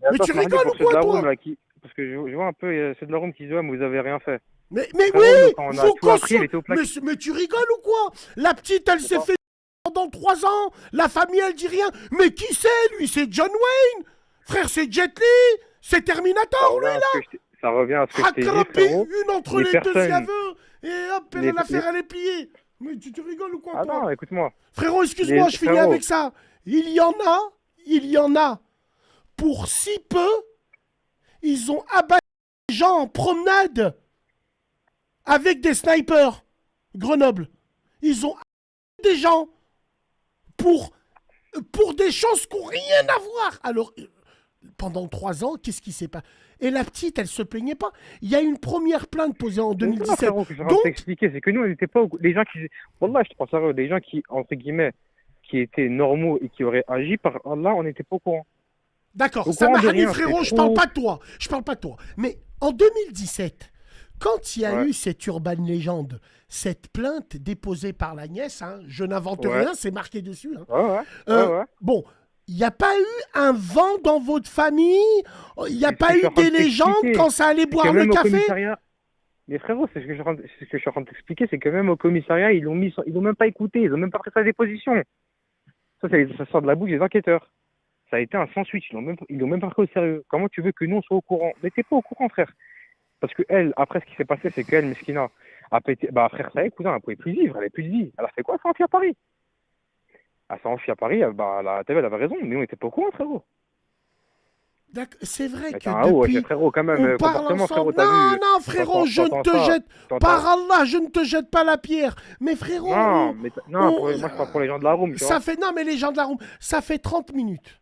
Mais attends, tu je m'en dis rigoles pour ou ceux de quoi, la toi? room, là, parce que je vois un peu ceux de la room qui disent ouais, mais vous avez rien fait. Mais Frérot, oui, nous, quand on il a faut tout appris, il était au mais, plaque. mais tu rigoles ou quoi? La petite, elle s'est fait pendant 3 ans. La famille, elle dit rien. Mais qui c'est, lui? C'est John Wayne. Frère, c'est Jet Li. C'est Terminator, lui, là. Ça revient à ce que je t'ai dit, Attraper frérot. une entre Les les deux personnes- aveux. Et hop, les- l'affaire, elle est pliée. Mais tu rigoles ou quoi, Ah toi? non, écoute-moi. Frérot, excuse-moi, Les- je finis frérot. avec ça. Il y en a. Pour si peu, ils ont abattu des gens en promenade avec des snipers. Grenoble. Ils ont abattu des gens pour des choses qui n'ont rien à voir. Alors, pendant 3 ans, qu'est-ce qui s'est passé? Et la petite, elle se plaignait pas. Il y a une première plainte posée en Non, 2017. frérot, que je vais Donc, t'expliquer, c'est que nous, on n'était pas les gens qui. Wallah, je te pense sérieux, les gens qui, entre guillemets, qui étaient normaux et qui auraient agi par Allah, on n'était pas au courant. d'accord, Au ça courant m'a de dit, rien, frérot, c'est je parle trop- pas de toi. Je parle pas de toi. Mais en 2017, quand il y a Ouais. eu cette urban légende, cette plainte déposée par la nièce, hein, je n'invente Ouais. rien, c'est marqué dessus. Hein, Ouais, ouais. euh, Ouais, ouais. Bon, Il n'y a pas eu un vent dans votre famille? Il n'y a C'est ce pas que je suis eu en train de des légendes t'expliquer. quand ça allait C'est que boire le même au café? commissariat. Mais frérot, c'est ce que je suis en train de t'expliquer, c'est que même au commissariat, ils l'ont même pas écouté, ils ont même pas pris sa déposition. Ça sort de la bouche des enquêteurs. Ça a été un sans suite, ils l'ont même pas pris au sérieux. Comment tu veux que nous on soit au courant? Mais t'es pas au courant, frère. Parce que elle, après ce qui s'est passé, c'est qu'elle, Meskina, a pété. Bah frère, ça y est, cousin, elle pouvait plus vivre, elle avait plus de vie. Elle a fait quoi? Elle s'est enfuie à Paris. Elle s'est enfuie à Paris, bah la TV, elle avait raison, mais on était pas au courant, frérot. C'est vrai Mais que t'es un haut, depuis, frérot, quand même, on parle comportement, frérot, ensemble. t'as Non, vu, non, frérot, je ne t'entends te ça, jette. t'entends. Par Allah, je ne te jette pas la pierre. Mais frérot, Non, mais non, on- moi je parle pour les gens de la room, tu ça vois. fait. Non, mais les gens de la room, ça fait 30 minutes.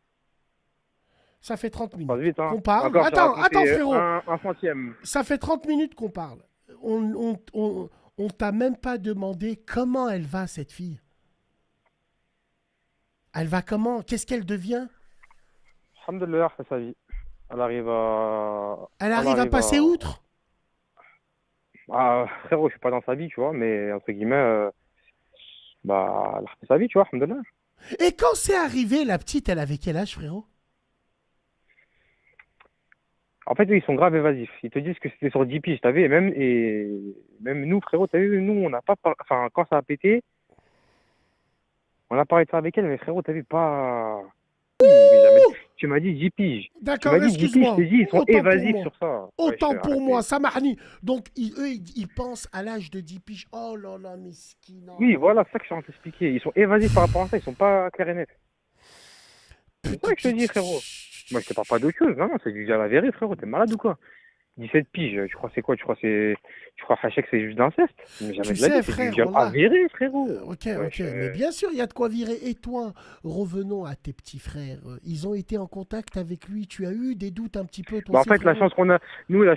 Ça fait 30 Ça passe minutes vite, hein. qu'on parle. Encore, j'ai Attends, raconté frérot. un centième. Ça fait 30 minutes qu'on parle. On t'a même pas demandé comment elle va, cette fille. Elle va comment? Qu'est-ce qu'elle devient? Alhamdoulilah, elle fait sa vie. Elle arrive à. Elle Elle arrive à arrive passer à. outre? Ah, frérot, je suis pas dans sa vie, tu vois, mais entre guillemets, bah, elle a refait sa vie, tu vois, alhamdoulilah. Et quand c'est arrivé, la petite, elle avait quel âge, frérot? En fait, eux, ils sont grave évasifs. Ils te disent que c'était sur 10 piges, t'as vu, et même nous, frérot, t'as vu, nous, on n'a pas. Enfin, quand ça a pété, on a parlé de ça avec elle, mais frérot, t'as vu, pas. Oui, mais jamais. Tu m'as dit 10 piges. Tu D'accord, m'as dit 10 piges, je excuse-moi. t'ai dit, ils sont Autant pour évasifs moi. sur ça. Ouais, Autant pour moi, arrêtez. ça marnie. Donc, eux, ils pensent à l'âge de 10 piges. Oh là là, mesquina. Oui, voilà, c'est ça que je suis en train de t'expliquer. Ils sont évasifs par rapport à ça, ils sont pas clairs et nets. C'est ça que je te dis, frérot. Moi, je te parle pas d'autre chose. Non, non, c'est du dire la vérité, frérot. T'es malade ou quoi? 17 piges, tu crois c'est quoi? Tu crois Hachek c'est juste d'inceste? Mais jamais Tu de la sais, vie, c'est du frère, viol voilà. avéré, frérot. Ok, Wesh, mais bien sûr, il y a de quoi virer. Et toi, revenons à tes petits frères. Ils ont été en contact avec lui. Tu as eu des doutes un petit peu, toi Bah, en aussi, fait, la frérot? chance qu'on a, la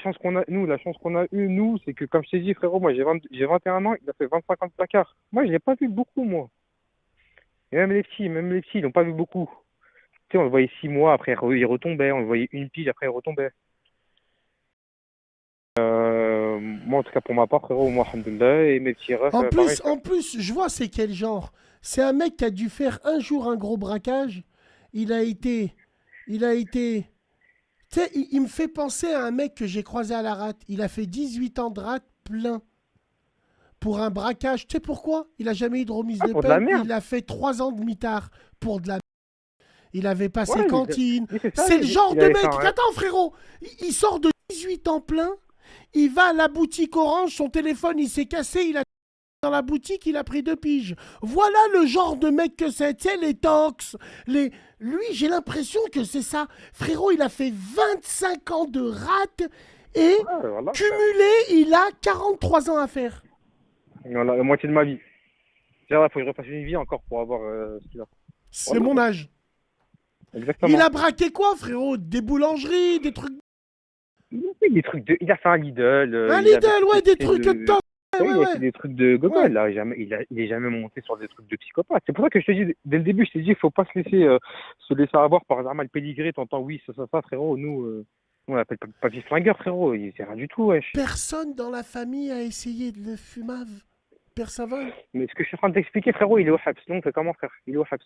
chance qu'on a eu, nous, c'est que, comme je t'ai dit, frérot, moi, j'ai 21 ans, il a fait 25 ans de placard. Moi, je l'ai pas vu beaucoup, moi. Et même les petits, ils l'ont pas vu beaucoup. Tu sais, on le voyait 6 mois, après, il retombait, on le voyait une pige, après, il retombait. Moi, en tout cas, pour ma part, frérot, moi, alhamdoulilah, et mes petits refs, pareil, frère. En plus, je vois c'est quel genre. C'est un mec qui a dû faire un jour un gros braquage. Il a été, il a été. Tu sais, il me fait penser à un mec que j'ai croisé à la rate. Il a fait 18 ans de rate plein pour un braquage. Tu sais pourquoi? Il a jamais eu de remise Ah, de pour de la peine. merde. Il a fait 3 ans de mitard pour de la. Il avait passé Ouais, cantine. mais c'est ça, C'est le genre il de avait fait mec. un. Attends, frérot. Il sort de 18 ans plein. Il va à la boutique Orange. Son téléphone, il s'est cassé. Il a dans la boutique, il a pris 2 piges. Voilà le genre de mec que c'est. Tu sais, les tox. Lui, j'ai l'impression que c'est ça. Frérot, il a fait 25 ans de rate. Et Ouais, voilà, frère. cumulé, il a 43 ans à faire. Voilà, la moitié de ma vie. C'est-à-dire, il faut que je refasse une vie encore pour avoir ce qu'il a. C'est Voilà, mon âge. exactement. Il a braqué quoi, frérot? Des boulangeries, des trucs. Il a fait des trucs de. Il a fait un Lidl. Un Il a Lidl, ouais, des trucs de. top. Ouais, Ouais, ouais, il a fait ouais. des trucs de Ouais. gogol, là. Il est jamais monté sur des trucs de psychopathe. C'est pour ça que je te dis, dès le début, je t'ai dit, il faut pas se laisser avoir par exemple le pédigré. T'entends, oui, ça, frérot. Nous, on l'appelle pas papy flingueur, frérot. C'est rien du tout, wesh. Personne dans la famille a essayé de le fumave. Persavon. Mais ce que je suis en train de t'expliquer, frérot, il est au Habs. Donc, c'est comment, frère? Il est au Habs.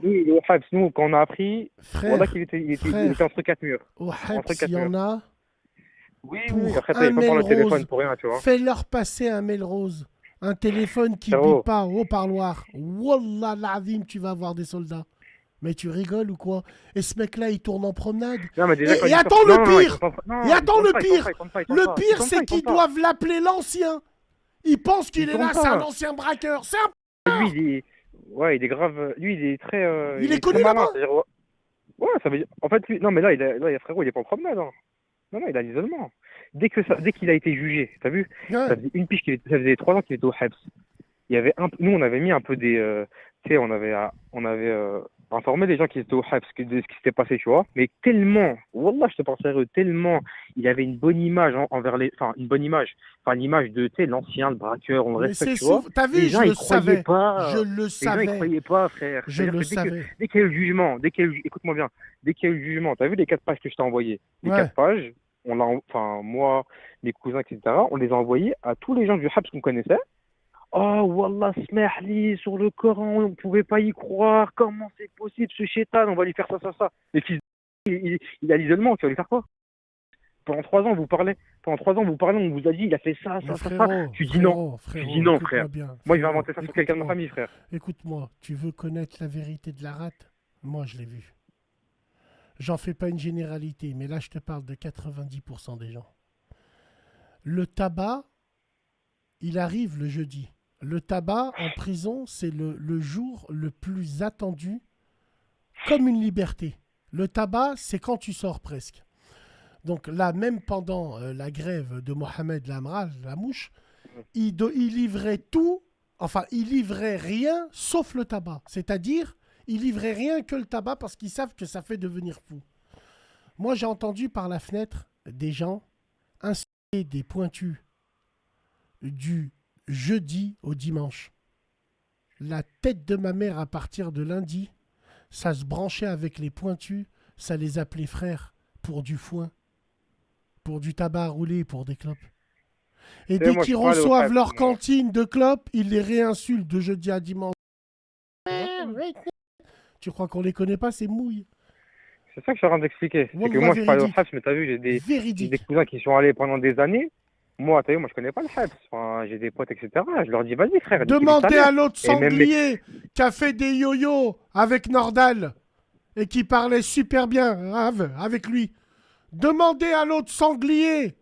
Nous, il est au Habs. Nous, quand on a appris, voilà Frère, qu'il il frère, était entre quatre murs. au Entre Haps, quatre il y murs. en a. Oui, oui. Pour Après, un t'avais pas parlé au téléphone Melrose, pour rien, tu vois. fais-leur passer un Melrose. Un téléphone qui Frérot. bip pas au parloir. Wallah l'azim, tu vas avoir des soldats. Mais tu rigoles ou quoi? Et ce mec-là, il tourne en promenade. Non, mais déjà, quand Et il attends sort- le non, non, il pire! compte pas- non, Et il attends compte le pas, il compte pire! pas, il compte pas, il compte Le pas. Il pire, compte c'est pas, il qu'ils compte pas. doivent l'appeler l'ancien. Ils pensent qu'il Il est là, compte c'est un pas. ancien braqueur. C'est un. Lui, ouais, il est grave. Lui, il est très, Il est très connu malin. là-bas. C'est-à-dire, ouais, ça veut dire. En fait, lui, non, mais là, frérot, il est pas en promenade. Hein. Non, non, il est à l'isolement. Dès qu'il a été jugé, t'as vu? Ouais. Ça faisait une pige ça faisait 3 ans qu'il était au Habs. Il y avait nous, on avait mis un peu des, tu sais, on avait informé les gens qui étaient au Habs de ce qui s'était passé, tu vois. Mais tellement, wallah, je te parle sérieux, tellement, il avait une bonne image envers une bonne image, enfin l'image de, tu sais, l'ancien, le braqueur, on le Mais respecte, c'est tu vois. souvent. T'as vu, Les je gens, le ils croyaient savais. pas. Je le Les gens, ils savais. croyaient pas, frère. Je C'est-à-dire le que savais. dès qu'il y a eu le jugement, écoute-moi bien, dès qu'il y a eu le jugement, t'as vu les 4 pages que je t'ai envoyées? Les Ouais. 4 pages, enfin, moi, mes cousins, etc., on les a envoyés à tous les gens du Habs qu'on connaissait, Oh, Wallah, smahli, sur le Coran, on ne pouvait pas y croire. Comment c'est possible, ce chétan, on va lui faire ça, ça, ça. Et fils, il a l'isolement, tu vas lui faire quoi? Pendant 3 ans, vous parlez. Pendant 3 ans, vous parlez, on vous a dit, il a fait ça, Mais ça, ça, ça. frérot, Tu dis non. frérot, Tu frérot, dis non, écoute-moi frère. bien. Moi, je vais Frérot, inventer ça sur quelqu'un de ma écoute-moi. famille, frère. Écoute-moi, tu veux connaître la vérité de la rate? Moi, je l'ai vu. J'en fais pas une généralité, mais là, je te parle de 90% des gens. Le tabac, il arrive le jeudi. Le tabac en prison, c'est le jour le plus attendu, comme une liberté. Le tabac, c'est quand tu sors presque. Donc là, même pendant la grève de Mohamed Lamra, la mouche, il livrait tout, enfin, il livrait rien sauf le tabac. C'est-à-dire, il livrait rien que le tabac parce qu'ils savent que ça fait devenir fou. Moi, j'ai entendu par la fenêtre des gens insulter des pointus du jeudi au dimanche. La tête de ma mère, à partir de lundi, ça se branchait avec les pointus, ça les appelait frères pour du foin, pour du tabac à rouler, pour des clopes. Et Tu sais, dès moi, je qu'ils suis pas allé au reçoivent Hajj, leur moi. cantine de clopes, ils les réinsultent de jeudi à dimanche. Tu crois qu'on les connaît pas, ces mouilles? C'est ça que je suis en train d'expliquer. C'est que Wallah, moi, je suis pas allé au véridique. Hajj, mais t'as vu, j'ai des Véridique. cousins qui sont allés pendant des années. Moi, t'as vu, moi, je connais pas le Hajj. Enfin, j'ai des potes, etc. Je leur dis, vas-y, frère, nique ta Demandez mère. à l'autre Et même les... sanglier qui a fait des yo-yo avec Nordal et qui parlait super bien avec lui. Demandez à l'autre sanglier,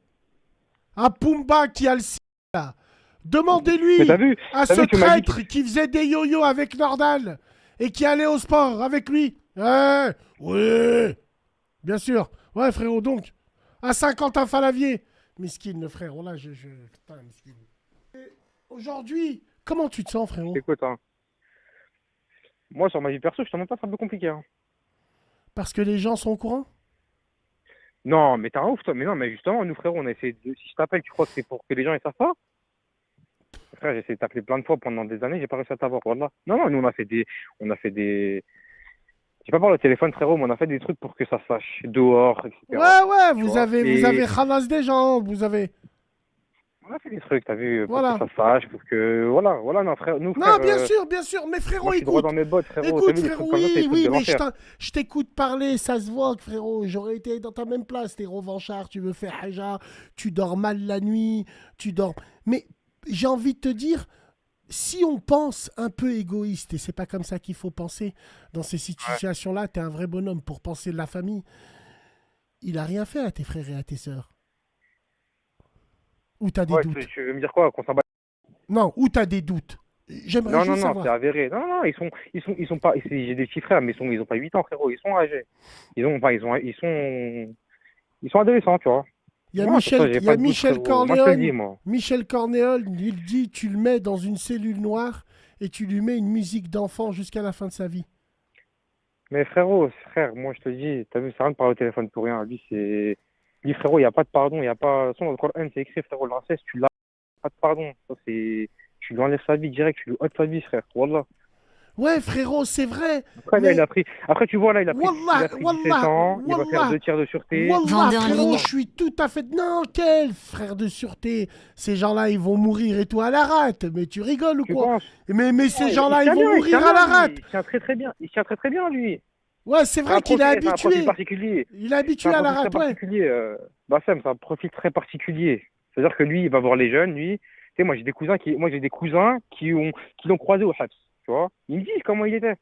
à Pumba qui a le sida. Mais Demandez-lui à t'as ce vu, tu m'as dit que... traître qui faisait des yo-yo avec Nordal et qui allait au sport avec lui. Oui, bien sûr. Ouais, frérot, donc, à Saint-Quentin-Falavier. Miskin, le frérot, là, putain, miskin. Et aujourd'hui, comment tu te sens, frérot? Écoute, hein. Moi, sur ma vie perso, je te montre pas, c'est un peu compliqué, hein. Parce que les gens sont au courant? Non, mais t'as un ouf, toi. Mais non, mais justement, nous, frérot, on a essayé de... Si je t'appelle, tu crois que c'est pour que les gens ils savent pas? Frère, j'ai essayé de t'appeler plein de fois pendant des années, j'ai pas réussi à t'avoir, voilà. Non, non, nous, on a fait des... On a fait des... J'ai pas parlé au téléphone, frérot, mais on a fait des trucs pour que ça se sache dehors, Ouais, etc. ouais, Tu vous vois? avez khalas des gens, vous avez... On a fait des trucs, t'as vu, pour que Voilà. ça se sache, pour que... Voilà, voilà, non, frère, nous, Non, frère, bien sûr, mais frérot, moi, je suis droit écoute. dans mes bottes, frérot. T'as Écoute, vu, les frérot, trucs comme ça, c'est oui, des trucs oui, de mais l'enfer. je t'écoute parler, ça se voit, frérot. J'aurais été dans ta même place, t'es revanchard, tu veux faire haja, tu dors mal la nuit, tu dors... Mais j'ai envie de te dire, si on pense un peu égoïste, et c'est pas comme ça qu'il faut penser, dans ces situations-là, t'es un vrai bonhomme pour penser de la famille, il a rien fait à tes frères et à tes sœurs. Ou t'as des Ouais, doutes. tu veux me dire quoi? Qu'on s'en bat? Non, ou t'as des doutes. J'aimerais Non, non, juste non, c'est savoir. avéré. Non, non, ils sont pas. J'ai des petits frères, mais ils ont pas 8 ans, frérot. Ils sont âgés. Ils sont adolescents, tu vois. Il y a Moi, sur ça, j'ai Il y a pas de doute, Michel frérot. Moi, je te le dis, Corleone. moi. Michel Corleone, il dit tu le mets dans une cellule noire et tu lui mets une musique d'enfant jusqu'à la fin de sa vie. Mais frère, moi, je te le dis, t'as vu, c'est rien de parler au téléphone pour rien. Lui, frérot, il n'y a pas de pardon, il n'y a pas. De toute façon, dans le Coran, c'est écrit, frérot, l'inceste, tu l'as pas de pardon. Ça, c'est. Tu lui enlèves sa vie direct, tu lui ôtes sa vie, frère. Wallah. Ouais, frérot, c'est vrai. Après, là, il Mais a pris. Après, tu vois, là, il a wallah, pris 17 wallah, ans, il va faire wallah, 2 tiers de sûreté. wallah, Vendeur en frérot, ligne. je suis tout à fait... Non, quel frère de sûreté. Ces gens-là, ils vont mourir et toi à la rate. Mais tu rigoles ou Tu quoi? penses? Mais ces Ouais, gens-là, il ils tient vont bien, il tient mourir à la bien, lui. rate. Il tient très très bien. Il tient très très bien, lui. Ouais, c'est vrai qu'il est C'est un profil habitué. particulier. Il est C'est habitué un à la profil très rate, ouais. particulier. Bassem, c'est un profil très particulier. C'est-à-dire que lui, il va voir les jeunes, lui. Tu sais, moi, j'ai des cousins qui l'ont croisé au Habs. Tu vois? Ils me disent comment il était.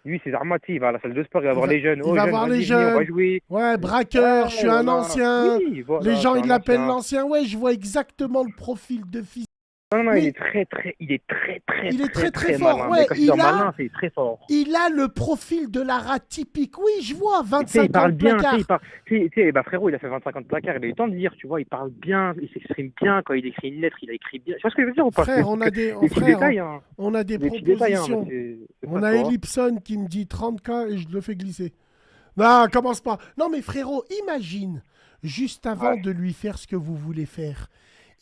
Lui, c'est Armati, il va à la salle de sport, il va voir les jeunes. Il Oh, va jeunes, voir les vas-y, venez, on va jeunes. jouer. Ouais, braqueur, je suis un Voilà. ancien. Oui, voilà, Les gens, c'est ils un l'appellent ancien. l'ancien. Ouais, je vois exactement le profil de fils. Non, non, Mais il est très, très, il est très, très, il est très, très très fort. malin. Ouais, Mais quand je dis malin, c'est très fort. il a le profil de la rate typique. Oui, je vois, Tu sais, il 25 ans parle de bien, placard. tu sais, bah frérot, il a fait 25 ans de placard, il a eu le temps de lire, tu vois, il parle bien, il s'exprime bien, quand il écrit une lettre, il a écrit bien. Tu vois ce que je veux dire ou pas? Frère, on a des, Des petits frère, détails, hein. on a des Des petits détails, hein, mais propositions. c'est On ça, a tu vois. Ellipson qui me dit 30K et je le fais glisser. Non, commence pas. Non, mais frérot, imagine, juste avant Ouais. de lui faire ce que vous voulez faire,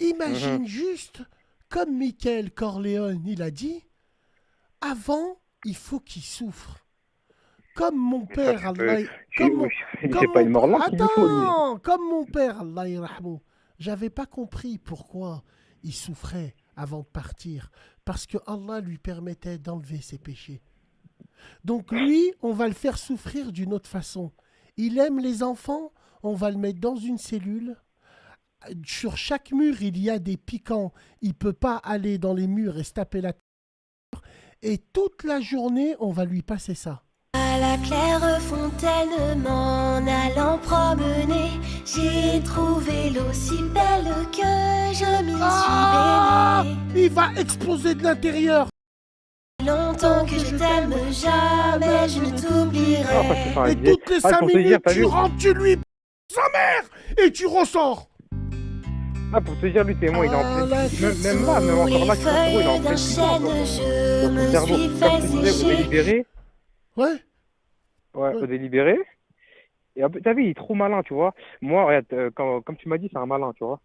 Mhm. imagine juste, comme Michael Corleone, il a dit, avant, il faut qu'il souffre. Comme mon Ça, père, tu peux, Allah, comme mon, c'est comme pas mon une mort père, lente qu'il lui faut, lui. attends, comme mon père, Allah yarhamou, j'avais pas compris pourquoi il souffrait avant de partir, parce que Allah lui permettait d'enlever ses péchés. Donc lui, on va le faire souffrir d'une autre façon. Il aime les enfants, on va le mettre dans une cellule. Sur chaque mur, il y a des piquants. Il ne peut pas aller dans les murs et se taper la tête. Et toute la journée, on va lui passer ça. À la claire fontaine, m'en allant promener, j'ai trouvé l'eau si belle que je m'y suis baignée. Il va exploser de l'intérieur. Longtemps que je t'aime, jamais je ne t'oublierai. Et toutes les 5 pour te minutes, dire, t'as tu vu rentres, tu lui sa mère et tu ressors. Ah, pour te dire, lui, t'es moi, il est en pleine. Même là, même encore là, tu vois, il est en pleine Je me cerveau. suis Comme fait tu disais, au sécher. délibéré. Ouais. Ouais, au délibéré. Et t'as vu, il est trop malin, tu vois. Moi, regarde, comme tu m'as dit, c'est un malin, tu vois.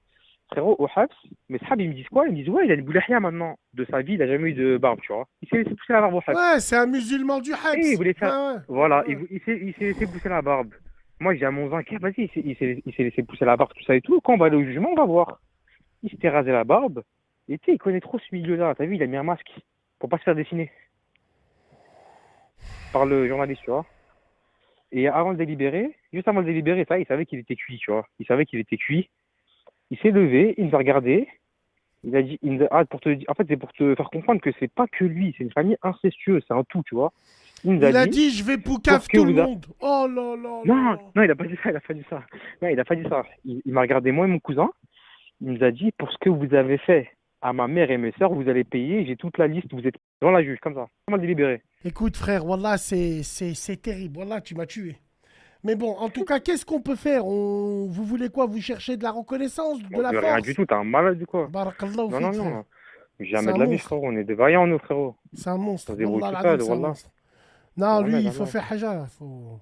Frérot, au Habs, mes sahabs, ils me disent quoi? Ils me disent, ouais, il a une boulahia maintenant. De sa vie, il a jamais eu de barbe, tu vois. Il s'est laissé pousser la barbe au Habs. Ouais, c'est un musulman du Habs. Et il voulait faire. Ouais, ouais. Voilà, Ouais. il s'est laissé pousser la barbe. Moi, j'ai à mon vin, vas-y, il s'est laissé pousser la barbe, tout ça et tout. Quand on va aller au jugement, on va voir. Il s'était rasé la barbe. Et tu sais, il connaît trop ce milieu-là. T'as vu, il a mis un masque pour pas se faire dessiner par le journaliste, tu vois. Et avant le délibéré, juste avant le délibéré, ça, il savait qu'il était cuit, tu vois. Il savait qu'il était cuit. Il s'est levé, il nous a regardé. Il a dit, en fait, c'est pour te faire comprendre que c'est pas que lui, c'est une famille incestueuse, c'est un tout, tu vois. Il a dit, je vais poucave pour que tout le vous a- monde. Oh là là. Non, là. non, il a pas dit ça, il a pas dit ça. Non, il a pas dit ça. Il m'a regardé, moi et mon cousin. Il nous a dit, pour ce que vous avez fait à ma mère et mes sœurs, vous allez payer. J'ai toute la liste, vous êtes devant la juge, comme ça. Comment délibéré? Écoute, frère, Wallah, c'est terrible. Wallah, tu m'as tué. Mais bon, en tout cas, qu'est-ce qu'on peut faire? Vous voulez quoi? Vous cherchez de la reconnaissance, de la Rien force? du tout, t'es un malade du quoi. Barakallahu Non, non, fik, frère. non. C'est Jamais un de la vie, monstre. frérot. On est des vaillants, nous, frérot. C'est un monstre. On se débrouille Wallah tout al-azim, seul, c'est un wallah. monstre. Non, lui, Jamais, il faut jamais. faire haja. Faut...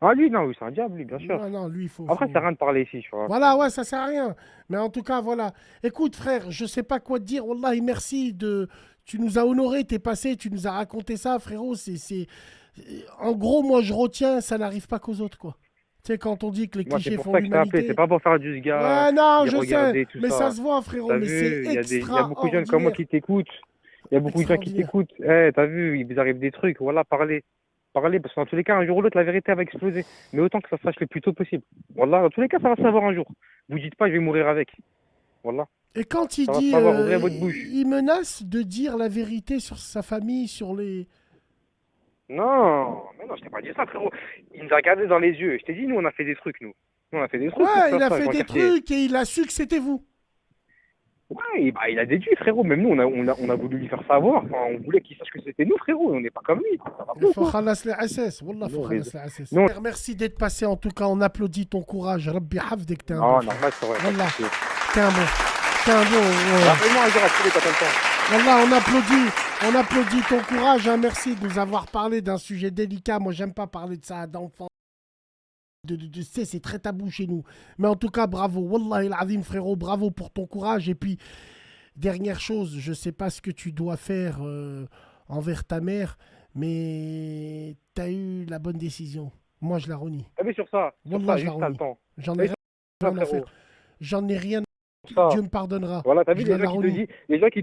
Ah, lui, non, oui, c'est un diable, lui, bien sûr. Non, non, lui, il faut... Après, faut- c'est rien de parler ici, tu vois. Voilà, ouais, ça sert à rien. Mais en tout cas, voilà. Écoute, frère, je sais pas quoi te dire. Wallahi, merci de... Tu nous as honorés, t'es passé, tu nous as raconté ça, frérot. En gros, moi, je retiens, ça n'arrive pas qu'aux autres, quoi. Tu sais, quand on dit que les Moi, c'est clichés pour font ça que je t'ai appelé. l'humanité... C'est pas pour faire du gars, Ouais, non, les je regarder, sais. tout Mais ça se voit, frérot. T'as Mais c'est vu, il y a beaucoup de jeunes comme moi extraordinaire. qui t'écoutent. Il y a beaucoup de gens qui t'écoutent. Eh, t'as vu, il vous arrive des trucs. Voilà, parlez. Parlez, parce que dans tous les cas, un jour ou l'autre, la vérité va exploser. Mais autant que ça se sache le plus tôt possible. Voilà, dans tous les cas, ça va se savoir un jour. Vous dites pas, je vais mourir avec. Voilà. Et quand il Ça va dit, se savoir, ouvrez votre bouche. il menace de dire la vérité sur sa famille, sur les... Non, mais non, je t'ai pas dit ça, frérot. Il nous a regardé dans les yeux. Je t'ai dit, nous, on a fait des trucs, nous. Nous, on a fait des trucs. pour Ouais, faire il a ça, fait dans le des quartier. trucs et il a su que c'était vous. Ouais, et bah, il a déduit, frérot. Même nous, on a voulu lui faire savoir. Enfin, on voulait qu'il sache que c'était nous, frérot. On n'est pas comme lui. Ça va pas, Il faut quoi. khalas les SS. Wallah, faut Non, khalas les SS. non. Frère, merci d'être passé. En tout cas, on applaudit ton courage. Rabbi hafdik, t'es un Non, bon. normal, c'est vrai. Wallah, t'es un bon. T'es un bon. ouais. Rappelle-moi un jour à tous les quand t'as le temps. Wallah, on applaudit ton courage. Hein. Merci de nous avoir parlé d'un sujet délicat. Moi, j'aime pas parler de ça d'enfants. C'est très tabou chez nous. Mais en tout cas, bravo. Wallah el azim, frérot. Bravo pour ton courage. Et puis, dernière chose, je sais pas ce que tu dois faire envers ta mère, mais tu as eu la bonne décision. Moi, je la renie. T'as vu sur ça, Wallah, je la juste t'as le renie. temps. J'en Mais ai rien à faire. J'en ai rien. Ça. Dieu me pardonnera. Voilà, t'as vu Je les la gens qui te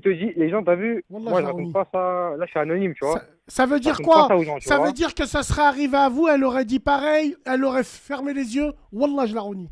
renie. disent, les gens, t'as vu, Wallah, moi je je la raconte renie. pas ça, là je suis anonyme, tu vois. Ça veut Je dire raconte quoi? pas ça aux gens, tu Ça vois. veut dire que ça serait arrivé à vous, elle aurait dit pareil, elle aurait fermé les yeux. Wallah, je la renie.